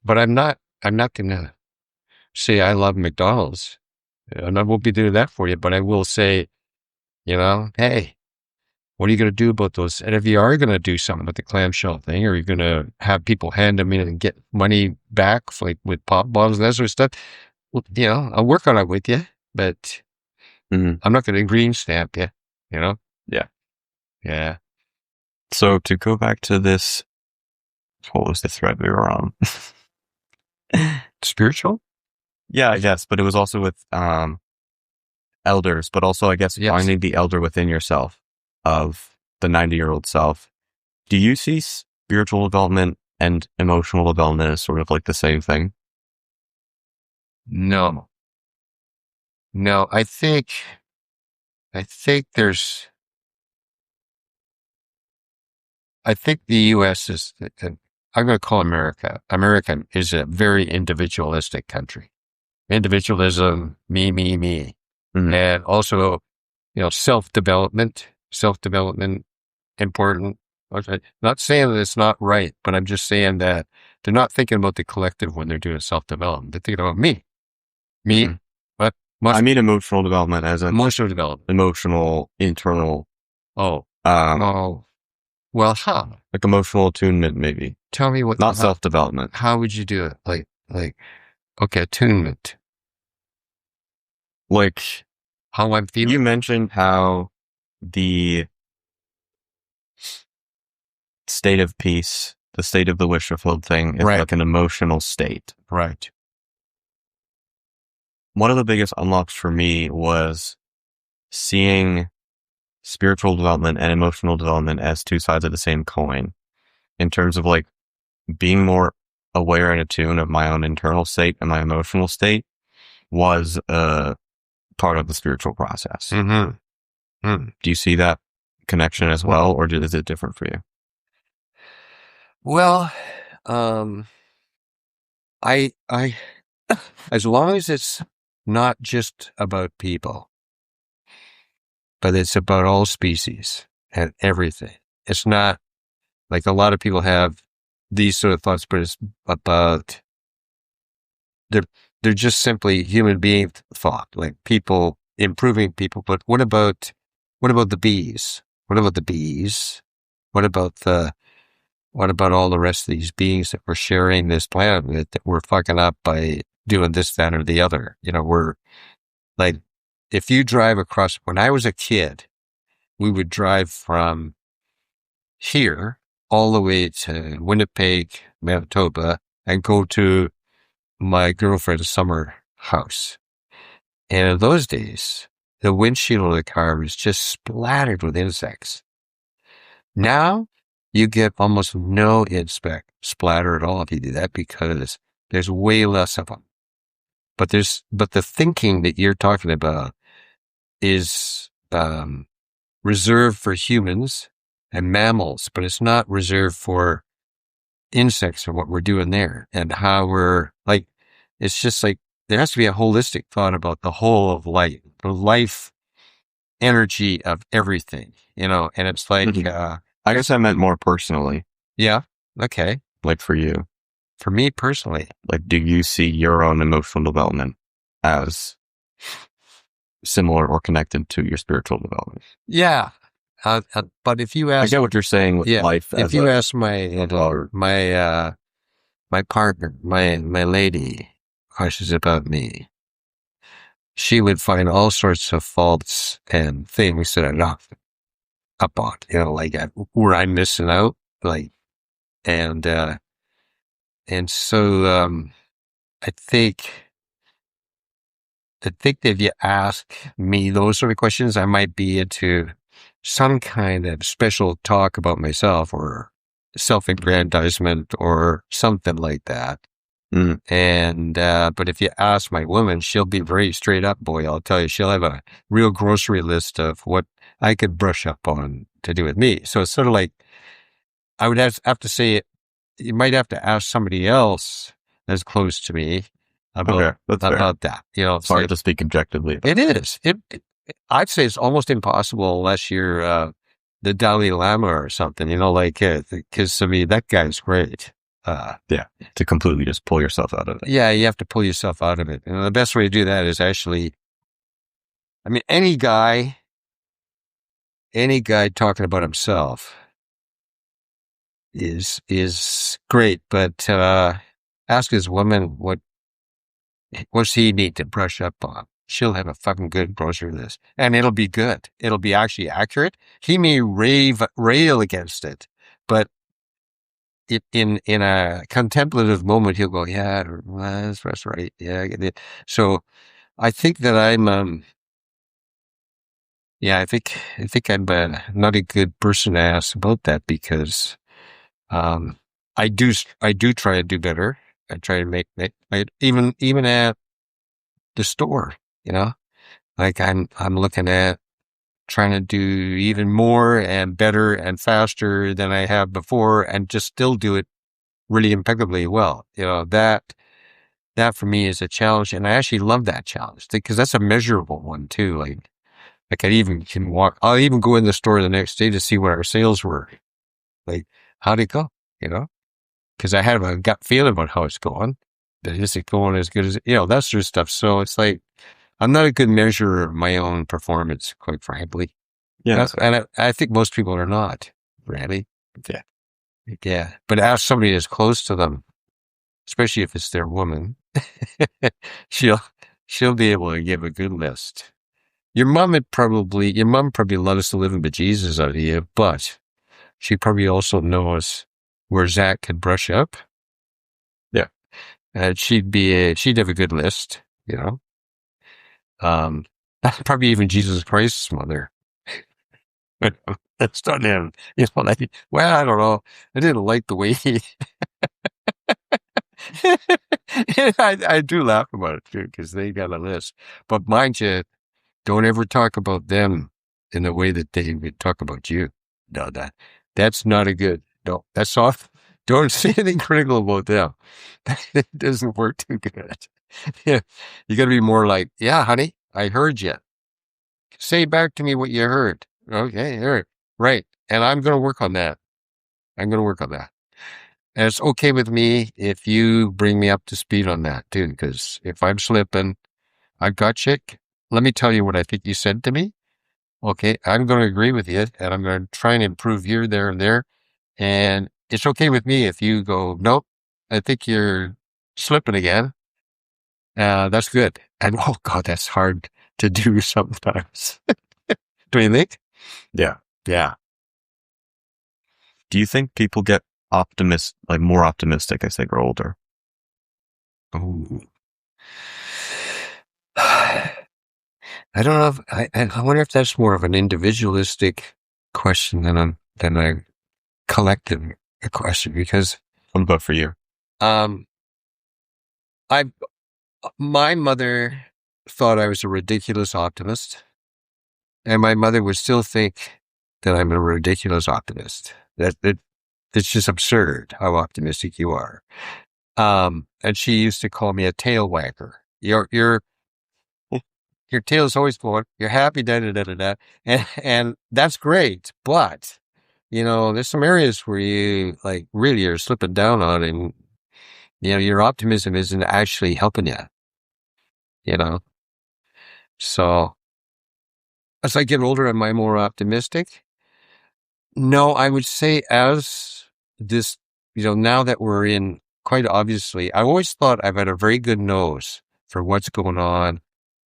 but I'm not going to say I love McDonald's, and I won't be doing that for you. But I will say, hey, what are you going to do about those? And if you are going to do something with the clamshell thing, or you're going to have people hand them in and get money back, like with pop bottles and that sort of stuff, well, I'll work on it with you, but I'm not going to green stamp you,
Yeah.
Yeah.
So to go back to this, what was the thread we were on?
Spiritual?
Yeah, I guess, but it was also with elders, but also I guess finding the elder within yourself, of the 90-year-old self. Do you see spiritual development and emotional development as sort of like the same thing?
No, I think there's, I think the U.S. is, I'm going to call America is a very individualistic country. Individualism, me.
Mm-hmm.
And also, self-development, important. I'm not saying that it's not right, but I'm just saying that they're not thinking about the collective when they're doing self-development. They're thinking about me,
Mm-hmm.
but
I mean emotional development as in
emotional development,
emotional, internal.
Oh, Oh, well, how?
Like emotional attunement, maybe.
Tell me what.
Not self-development.
How would you do it? Like, okay, attunement.
Like,
How I'm feeling.
you mentioned how the state of peace, the state of the wish fulfilled thing is
Right.
like an emotional state.
Right.
One of the biggest unlocks for me was seeing spiritual development and emotional development as two sides of the same coin in terms of like being more aware and attuned of my own internal state and my emotional state was a part of the spiritual process.
Mm-hmm.
Do you see that connection as well, or is it different for you?
Well, I, as long as it's not just about people, but it's about all species and everything. It's not like a lot of people have these sort of thoughts, but it's about they're just simply human being thought, like people improving people. But what about the bees? What about the bees? What about all the rest of these beings that we're sharing this planet with that we're fucking up by doing this, that, or the other? We're like, if you drive across, when I was a kid, we would drive from here all the way to Winnipeg, Manitoba, and go to my girlfriend's summer house. And in those days, the windshield of the car was just splattered with insects. Now, you get almost no insect splatter at all if you do that because there's way less of them. But the thinking that you're talking about is reserved for humans and mammals, but it's not reserved for insects or what we're doing there and how we're like. It's just like there has to be a holistic thought about the whole of life, the life energy of everything, and it's like,
I guess I meant more personally.
Yeah. Okay.
Like for you.
For me personally.
Like, do you see your own emotional development as similar or connected to your spiritual development?
Yeah. But if you ask,
I get what you're saying with life.
If you ask my partner, my lady, questions about me, she would find all sorts of faults and things that I'm not up on, like where I'm missing out, like, and so, I think if you ask me those sort of questions, I might be into some kind of special talk about myself or self-aggrandizement or something like that.
Mm.
And, but if you ask my woman, she'll be very straight up, boy. I'll tell you, she'll have a real grocery list of what I could brush up on to do with me. So it's sort of like, I would have to say, you might have to ask somebody else that's close to me about that.
It's hard to speak objectively.
It is. I'd say it's almost impossible unless you're the Dalai Lama or something, because I mean, that guy's great.
To completely just pull yourself out of it.
Yeah, you have to pull yourself out of it. And the best way to do that is actually, I mean, any guy talking about himself is great, but ask his woman what's he need to brush up on. She'll have a fucking good grocery list, and it'll be good. It'll be actually accurate. He may rail against it, but in a contemplative moment, he'll go, yeah, that's right. Yeah. So I think that I'm, I think I'm not a good person to ask about that because, I do try to do better. I try to make even at the store, like I'm looking at trying to do even more and better and faster than I have before and just still do it really impeccably well. That for me is a challenge. And I actually love that challenge because that's a measurable one too. Like I can walk, I'll even go in the store the next day to see what our sales were. Like, how'd it go? Because I have a gut feeling about how it's going. But is it going as good as, that sort of stuff. So it's like, I'm not a good measurer of my own performance, quite frankly.
Yeah.
And I think most people are not, really.
Yeah.
Yeah. But ask somebody that's close to them, especially if it's their woman, she'll be able to give a good list. Your mom probably loves the living bejesus out of you, but she probably also knows where Zach could brush up.
Yeah.
And she'd have a good list, probably even Jesus Christ's mother. But that's not him. Well, I don't know. I didn't like the way he. I do laugh about it too because they got a list. But mind you, don't ever talk about them in the way that they would talk about you. No, that's not a good. No, that's off. Don't say anything critical about them. It doesn't work too good. Yeah, you got to be more like, yeah, honey, I heard you. Say back to me what you heard. Okay, all right, right. And I'm going to work on that. And it's okay with me if you bring me up to speed on that too, because if I'm slipping, I've got you. Let me tell you what I think you said to me. Okay, I'm going to agree with you, and I'm going to try and improve here, there, and there. And it's okay with me if you go, nope, I think you're slipping again. That's good. And oh God, that's hard to do sometimes. Do you think?
Yeah.
Yeah.
Do you think people get more optimistic as they grow older?
Oh. I don't know. I wonder if that's more of an individualistic question than a collective question, because
What about for you?
My mother thought I was a ridiculous optimist, and my mother would still think that I'm a ridiculous optimist. That it's just absurd how optimistic you are. And she used to call me a tail wagger. Your tail's always going. You're happy, da da da da da, and that's great. But there's some areas where you really are slipping down on, and your optimism isn't actually helping you. So as I get older, am I more optimistic? No, I would say as this, now that we're in, quite obviously, I always thought I've had a very good nose for what's going on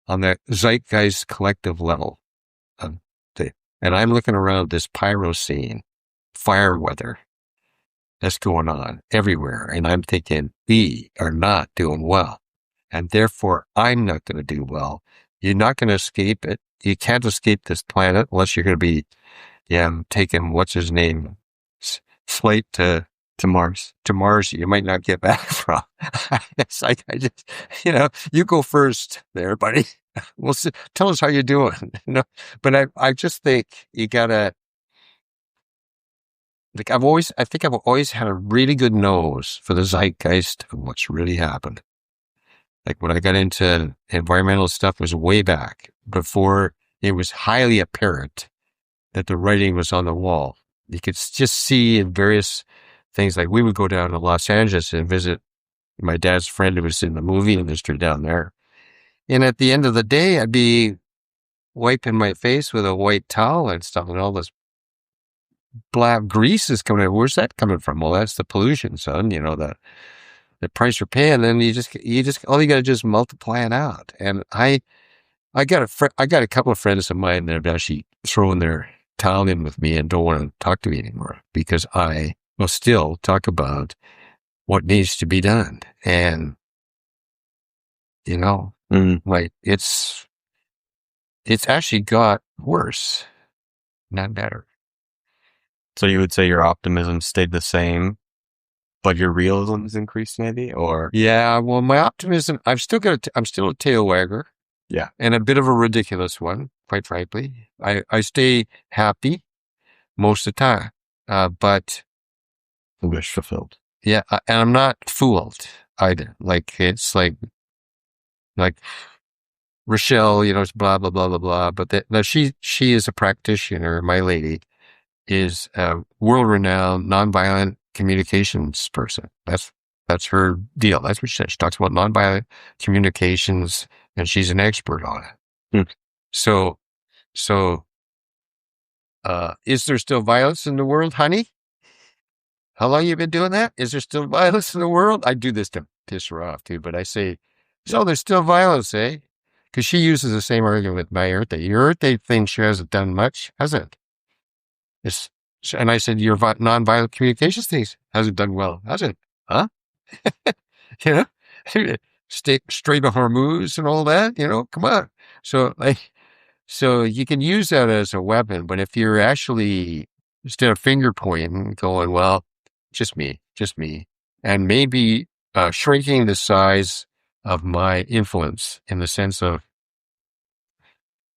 the zeitgeist collective level. And I'm looking around this pyro scene, fire weather that's going on everywhere. And I'm thinking, we are not doing well. And therefore, I'm not going to do well. You're not going to escape it. You can't escape this planet unless you're going to be, taking, what's his name, flight to Mars. To Mars, you might not get back from. It's like, I just, you go first there, buddy. Well, tell us how you're doing. But I just think you gotta, I think I've always had a really good nose for the zeitgeist of what's really happened. Like when I got into environmental stuff was way back before it was highly apparent that the writing was on the wall. You could just see in various things, like we would go down to Los Angeles and visit my dad's friend who was in the movie industry down there. And at the end of the day, I'd be wiping my face with a white towel and stuff, and all this black grease is coming out. Where's that coming from? Well, that's the pollution, son. The price you're paying. Then you just all you got to do is multiply it out. And I got a couple of friends of mine that have actually thrown their towel in with me and don't want to talk to me anymore because I will still talk about what needs to be done. And like it's actually got worse, not better.
So you would say your optimism stayed the same, but your realism has increased, maybe, or?
Yeah, well, my optimism, I'm still a tail wagger.
Yeah.
And a bit of a ridiculous one, quite frankly. I stay happy most of the time, but
Wish fulfilled.
yeah, and I'm not fooled either. Like it's like Rochelle, it's blah blah blah blah blah. But now she is a practitioner. My lady is a world-renowned nonviolent communications person. That's her deal. That's what she said. She talks about nonviolent communications, and she's an expert on it. So Is there still violence in the world, honey? How long you been doing that? Is there still violence in the world? I do this to piss her off too, but I say, so there's still violence, eh? Because she uses the same argument with my Earth Day. Your Earth Day thing sure hasn't done much, has it? And I said, your nonviolent communications things hasn't done well, has it? Huh? You know, straight to Hormuz and all that, come on. So you can use that as a weapon, but if you're actually, instead of finger pointing, going, well, just me, and maybe shrinking the size of my influence in the sense of,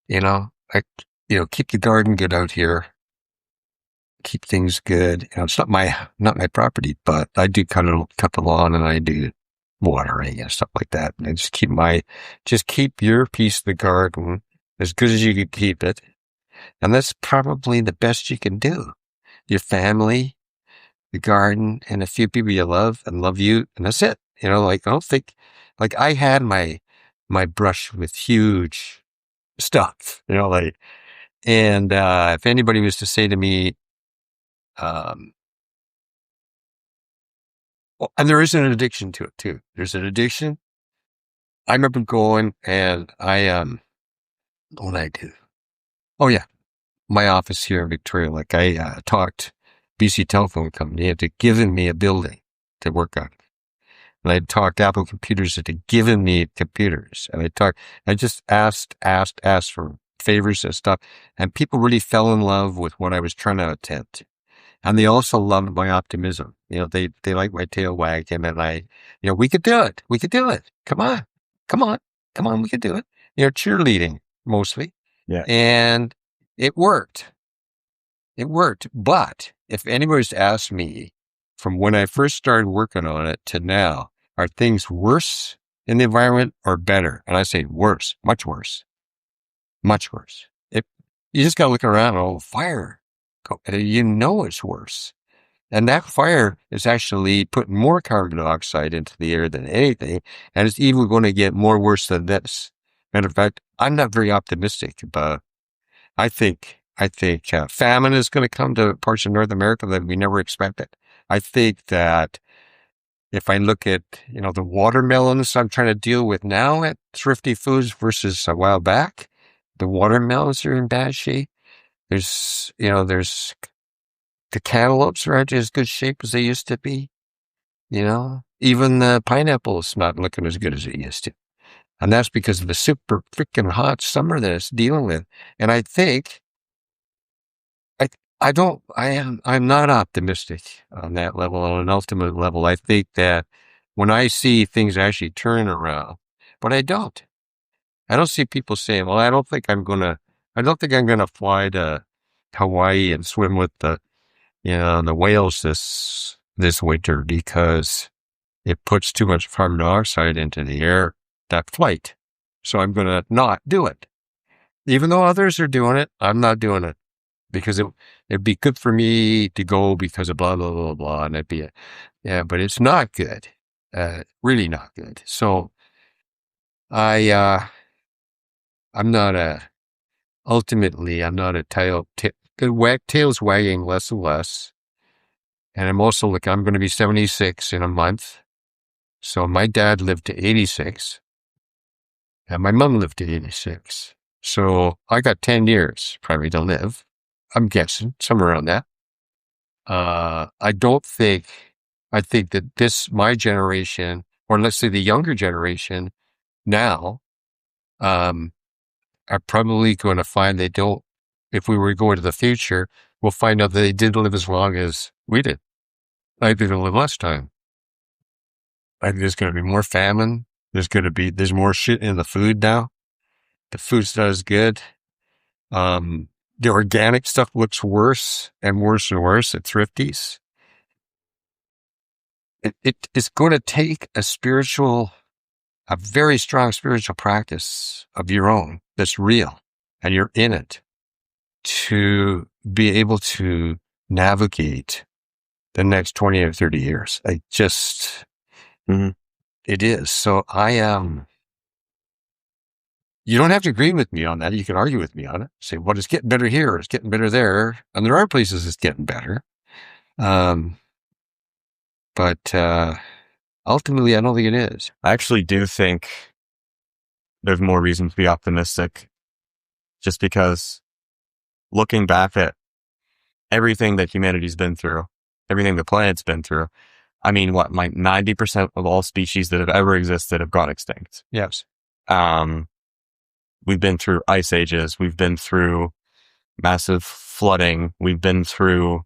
keep the garden good out here, keep things good. It's not my property, but I do cut the lawn and I do watering and stuff like that. And just keep your piece of the garden as good as you can keep it. And that's probably the best you can do. Your family, the garden, and a few people you love and love you. And that's it. I don't think, I had my brush with huge stuff, and if anybody was to say to me, and there is an addiction to it too. There's an addiction. I remember going and what did I do? Oh yeah. My office here in Victoria, I talked BC Telephone Company into giving me a building to work on. And I talked Apple Computers into giving me computers. And I just asked for favors and stuff. And people really fell in love with what I was trying to attempt. And they also loved my optimism. They like my tail wagging and we could do it. We could do it. Come on. We could do it. Cheerleading mostly.
Yeah.
And it worked. But if anybody's asked me from when I first started working on it to now, are things worse in the environment or better? And I say worse, much worse. You just got to look around, fire. It's worse. And that fire is actually putting more carbon dioxide into the air than anything. And it's even going to get more worse than this. Matter of fact, I'm not very optimistic about, I think famine is going to come to parts of North America that we never expected. I think that if I look at, the watermelons I'm trying to deal with now at Thrifty Foods versus a while back, the watermelons are in bad shape. There's the cantaloupes aren't as good shape as they used to be. Even the pineapple's not looking as good as it used to. And that's because of the super freaking hot summer that it's dealing with. And I think I'm not optimistic on that level, on an ultimate level. I think that when I see things actually turn around, but I don't see people saying, well, I don't think I'm going to fly to Hawaii and swim with the whales this winter because it puts too much carbon dioxide into the air, that flight. So I'm going to not do it. Even though others are doing it, I'm not doing it because it'd be good for me to go because of blah, blah, blah, blah. And but it's not good. Really not good. So ultimately, I'm not a tail's wagging less and less. And I'm also I'm going to be 76 in a month. So my dad lived to 86 and my mom lived to 86. So I got 10 years probably to live. I'm guessing somewhere around that. I think that my generation, or let's say the younger generation now, are probably going to find they don't, if we were to go into the future, we'll find out that they didn't live as long as we did. I think they'll live less time. I think there's going to be more famine. There's more shit in the food now. The food's not as good. The organic stuff looks worse and worse and worse at Thrifties. It's going to take a very strong spiritual practice of your own that's real and you're in it to be able to navigate the next 20 or 30 years. It is. So You don't have to agree with me on that. You can argue with me on it. Say, well, it's getting better here, it's getting better there. And there are places it's getting better. But ultimately, I don't think it is.
I actually do think there's more reason to be optimistic, just because looking back at everything that humanity's been through, everything the planet's been through, I mean, what, like 90% of all species that have ever existed have gone extinct.
Yes.
We've been through ice ages. We've been through massive flooding. We've been through,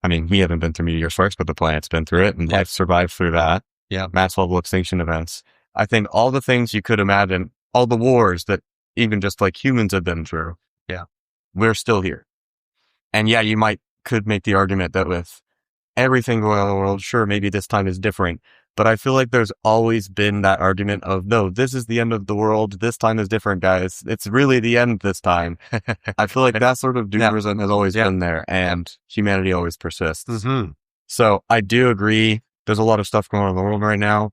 I mean, we haven't been through meteor strikes, but the planet's been through it, and life survived through that.
Yeah.
Mass level extinction events. I think all the things you could imagine, all the wars that even just like humans have been through.
Yeah.
We're still here. And yeah, you could make the argument that with everything going on in the world, sure, maybe this time is different. But I feel like there's always been that argument of, no, this is the end of the world. This time is different, guys. It's really the end this time. I feel like that sort of doomerism has always been there, and humanity always persists.
Mm-hmm.
So I do agree. There's a lot of stuff going on in the world right now.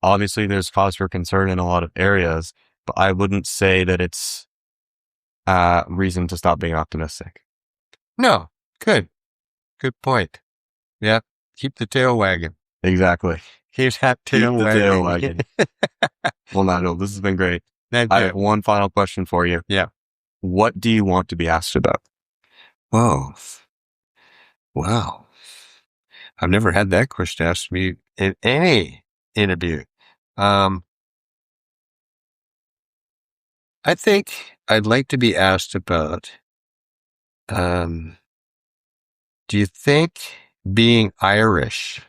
Obviously, there's cause for concern in a lot of areas, but I wouldn't say that it's reason to stop being optimistic.
No. Good point. Yeah. Keep the tail wagging.
Exactly.
Keep that tail wagging.
Well, Nigel, this has been great. I have one final question for you.
Yeah.
What do you want to be asked about?
Whoa. Wow. I've never had that question asked me in any interview. I think I'd like to be asked about, do you think being Irish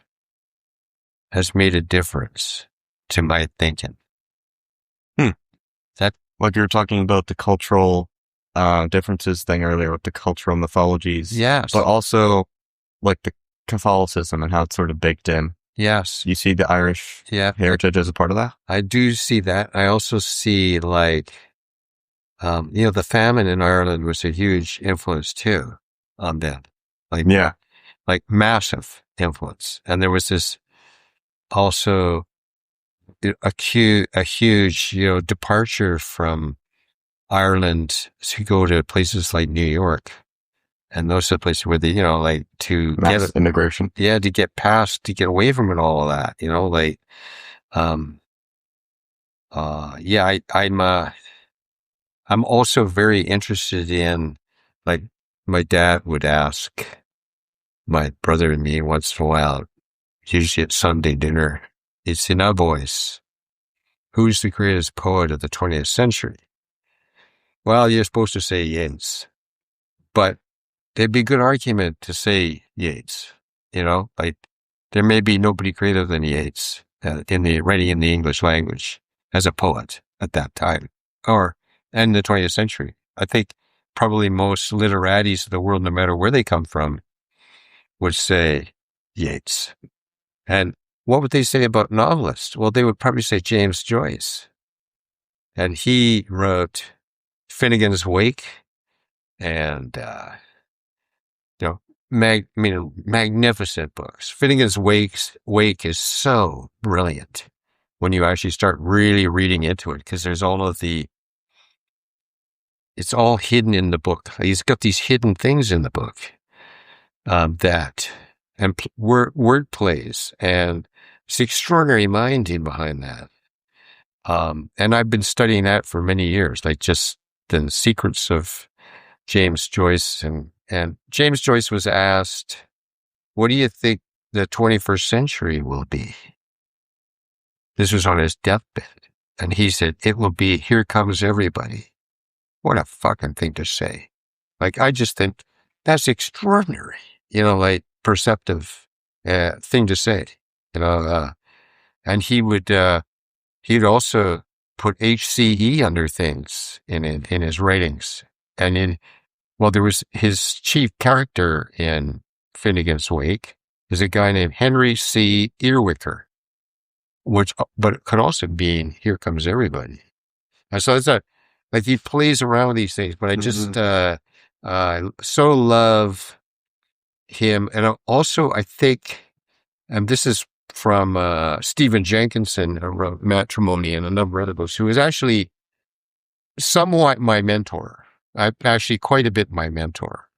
has made a difference to my thinking?
That, like you were talking about the cultural differences thing earlier with the cultural mythologies.
Yes.
But also like the Catholicism and how it's sort of baked in.
Yes.
You see the Irish heritage as a part of that?
I do see that. I also see like, the famine in Ireland was a huge influence too on that. Like massive influence. And there was this also a huge, departure from Ireland to go to places like New York. And those are the places where they, like to
mass immigration.
Yeah, to get away from it, all of that, I'm also very interested in, like, my dad would ask my brother and me once in a while, usually at Sunday dinner, he'd say, "Now, boys, who's the greatest poet of the 20th century?" Well, you're supposed to say Yeats, but there'd be a good argument to say Yeats, like there may be nobody greater than Yeats writing in the English language as a poet at that time, or in the 20th century. I think probably most literatis of the world, no matter where they come from, would say Yeats. And what would they say about novelists? Well, they would probably say James Joyce. And he wrote Finnegan's Wake and, magnificent books. Finnegan's Wake is so brilliant when you actually start really reading into it, because there's it's all hidden in the book. He's got these hidden things in the book, word plays, and it's the extraordinary minding behind that. And I've been studying that for many years, like just the secrets of James Joyce. And James Joyce was asked, what do you think the 21st century will be? This was on his deathbed. And he said, it will be, here comes everybody. What a fucking thing to say. Like, I just think that's extraordinary, like perceptive thing to say, and he'd also put HCE under things in his ratings. And there was his chief character in Finnegan's Wake is a guy named Henry C. Earwicker, but it could also mean Here Comes Everybody. And so it's he plays around with these things, but I just, I so love him. And also I think, and this is from Stephen Jenkinson, who wrote Matrimony and a number of other books, who is actually somewhat my mentor. Actually quite a bit my mentor.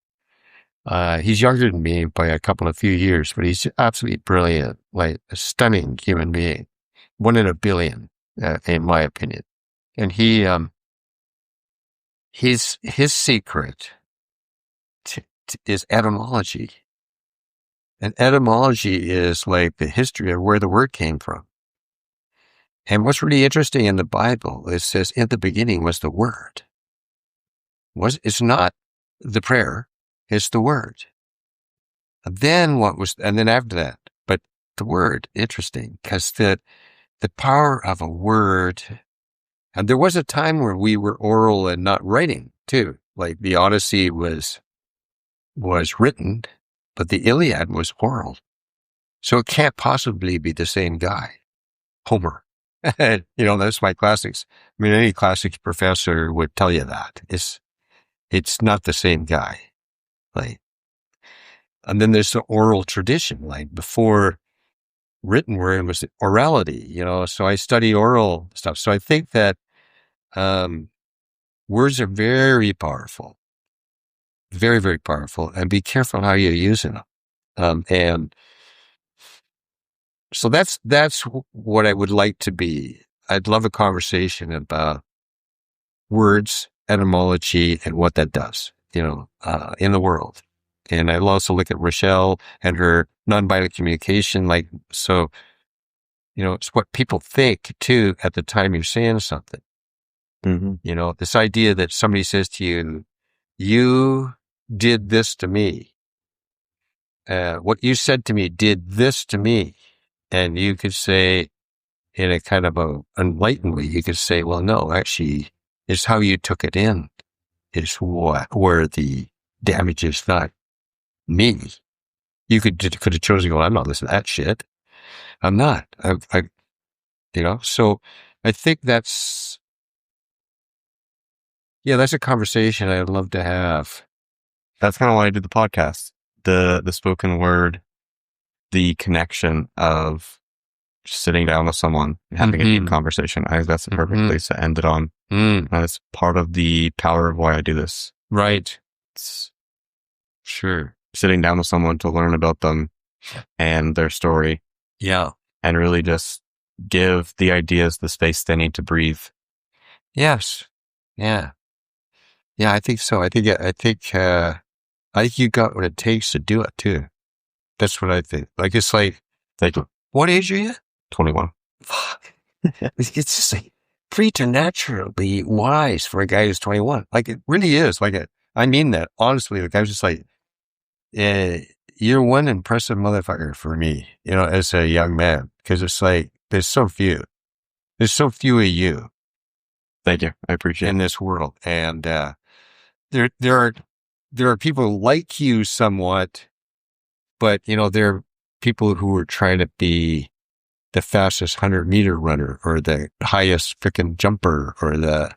He's younger than me by a few years, but he's absolutely brilliant, like a stunning human being, 1 in a billion, in my opinion. And his secret is etymology. And etymology is like the history of where the word came from. And what's really interesting in the Bible, it says, in the beginning was the word. It's not the prayer, it's the word. And then after that, but the word, interesting, because the power of a word, and there was a time where we were oral and not writing too. Like the Odyssey was written, but the Iliad was oral. So it can't possibly be the same guy, Homer. That's my classics. I mean, any classics professor would tell you that. It's not the same guy. Like, and then there's the oral tradition, like before written word was orality, so I study oral stuff. So I think that words are very powerful, very, very powerful, and be careful how you're using them. And so that's what I would like to be. I'd love a conversation about words, etymology, and what that does, in the world. And I'll also look at Rochelle and her nonviolent communication. Like, so, it's what people think too at the time you're saying something.
Mm-hmm.
This idea that somebody says to you, you did this to me. What you said to me did this to me. And you could say, in a kind of a enlightened way, you could say, well, no, actually, it's how you took it in. It's where the damage is, not me. You could have chosen to go, I'm not listening to that shit. I'm not. So I think that's a conversation I'd love to have.
That's kind of why I did the podcast. The spoken word, the connection of just sitting down with someone and having a deep conversation. I think that's the perfect place to end it on. That's part of the power of why I do this.
Right.
It's
sure.
Sitting down with someone to learn about them and their story.
Yeah.
And really just give the ideas the space they need to breathe.
Yes. Yeah. Yeah, I think so. I think you got what it takes to do it too. That's what I think. Like, it's like,
Thank you.
What age are you?
21.
Fuck. It's just like preternaturally wise for a guy who's 21. Like, it really is. Like, I mean that honestly. Like, I was just like, you're one impressive motherfucker for me, as a young man, because it's like, there's so few of you.
Thank you. I appreciate
in this world. And, there are people like you somewhat, but, there are people who are trying to be the fastest 100-meter runner or the highest freaking jumper or the,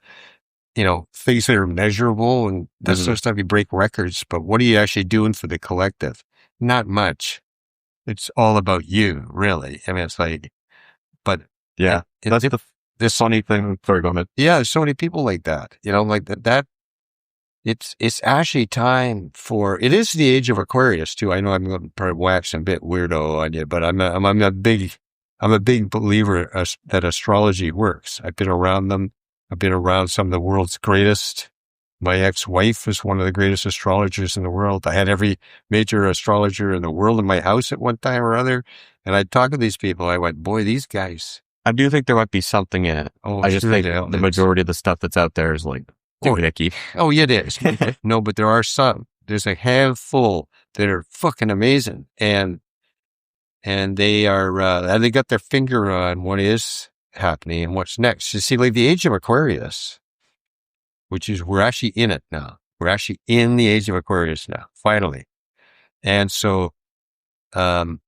things that are measurable and that sort of stuff. You break records, but what are you actually doing for the collective? Not much. It's all about you, really. I mean, it's like, but
yeah, that's the funny thing. Sorry, go ahead.
Yeah, there's so many people like that, like that. It's actually time for, it is the age of Aquarius too. I know I'm going to probably wax a bit weirdo on you, but I'm a big believer that astrology works. I've been around them. I've been around some of the world's greatest. My ex-wife was one of the greatest astrologers in the world. I had every major astrologer in the world in my house at one time or other. And I'd talk to these people. I went, boy, these guys.
I do think there might be something in it. I just think the majority of the stuff that's out there is like, icky.
Oh, yeah, it is. No, but there are some. There's a handful that are fucking amazing. And they are, they got their finger on what is happening and what's next. You see, like the age of Aquarius, which is, we're actually in it now. We're actually in the age of Aquarius now, finally. And so, and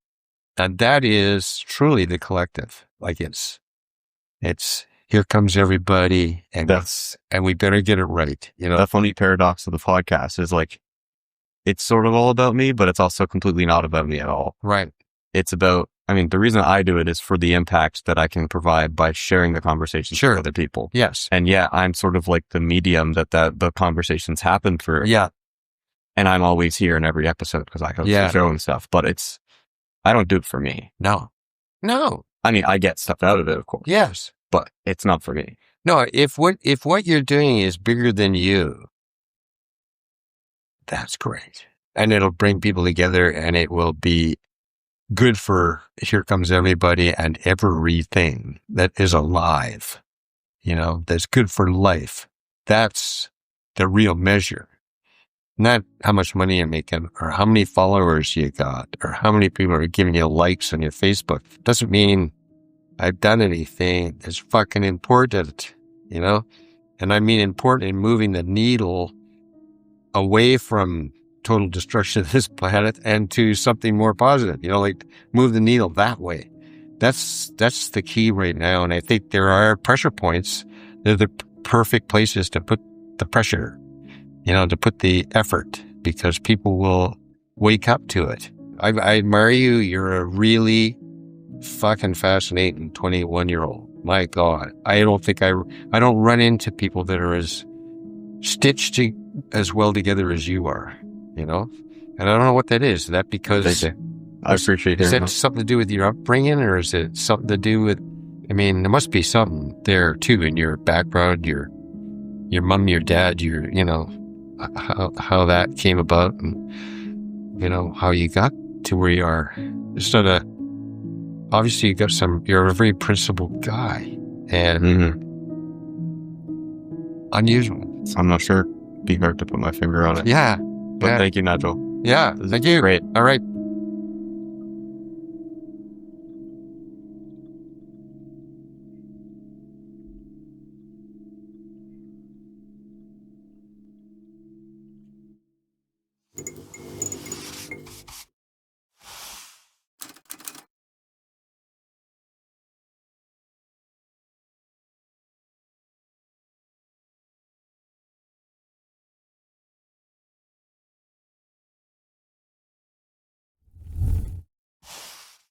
that is truly the collective. Like it's here comes everybody, and we better get it right.
The funny paradox of the podcast is like, it's sort of all about me, but it's also completely not about me at all.
Right.
It's about I mean, the reason I do it is for the impact that I can provide by sharing the conversations with other people.
Yes.
And yeah, I'm sort of like the medium that the conversations happen through.
Yeah.
And I'm always here in every episode because I host the show and stuff, but I don't do it for me.
No.
I mean, I get stuff out of it, of course.
Yes.
But it's not for me.
No, if what you're doing is bigger than you, that's great. And it'll bring people together, and it will be good for here comes everybody and everything that is alive, that's good for life. That's the real measure. Not how much money you're making or how many followers you got or how many people are giving you likes on your Facebook. Doesn't mean I've done anything that's fucking important, And I mean important in moving the needle away from total destruction of this planet and to something more positive, like move the needle that way. That's the key right now. And I think there are pressure points. They're the perfect places to put the pressure, to put the effort, because people will wake up to it. I admire you. You're a really fucking fascinating 21-year-old. My God. I don't run into people that are as stitched as well together as you are. And I don't know what that is. Is that because
I appreciate it.
Is that something to do with your upbringing, or is it something to do with, there must be something there too in your background, your mom, your dad, how that came about, and, how you got to where you are. It's not obviously you're a very principled guy and unusual.
I'm not sure. It'd be hard to put my finger on it.
Yeah.
But thank you, Nigel.
Yeah. Thank you.
Great.
All right.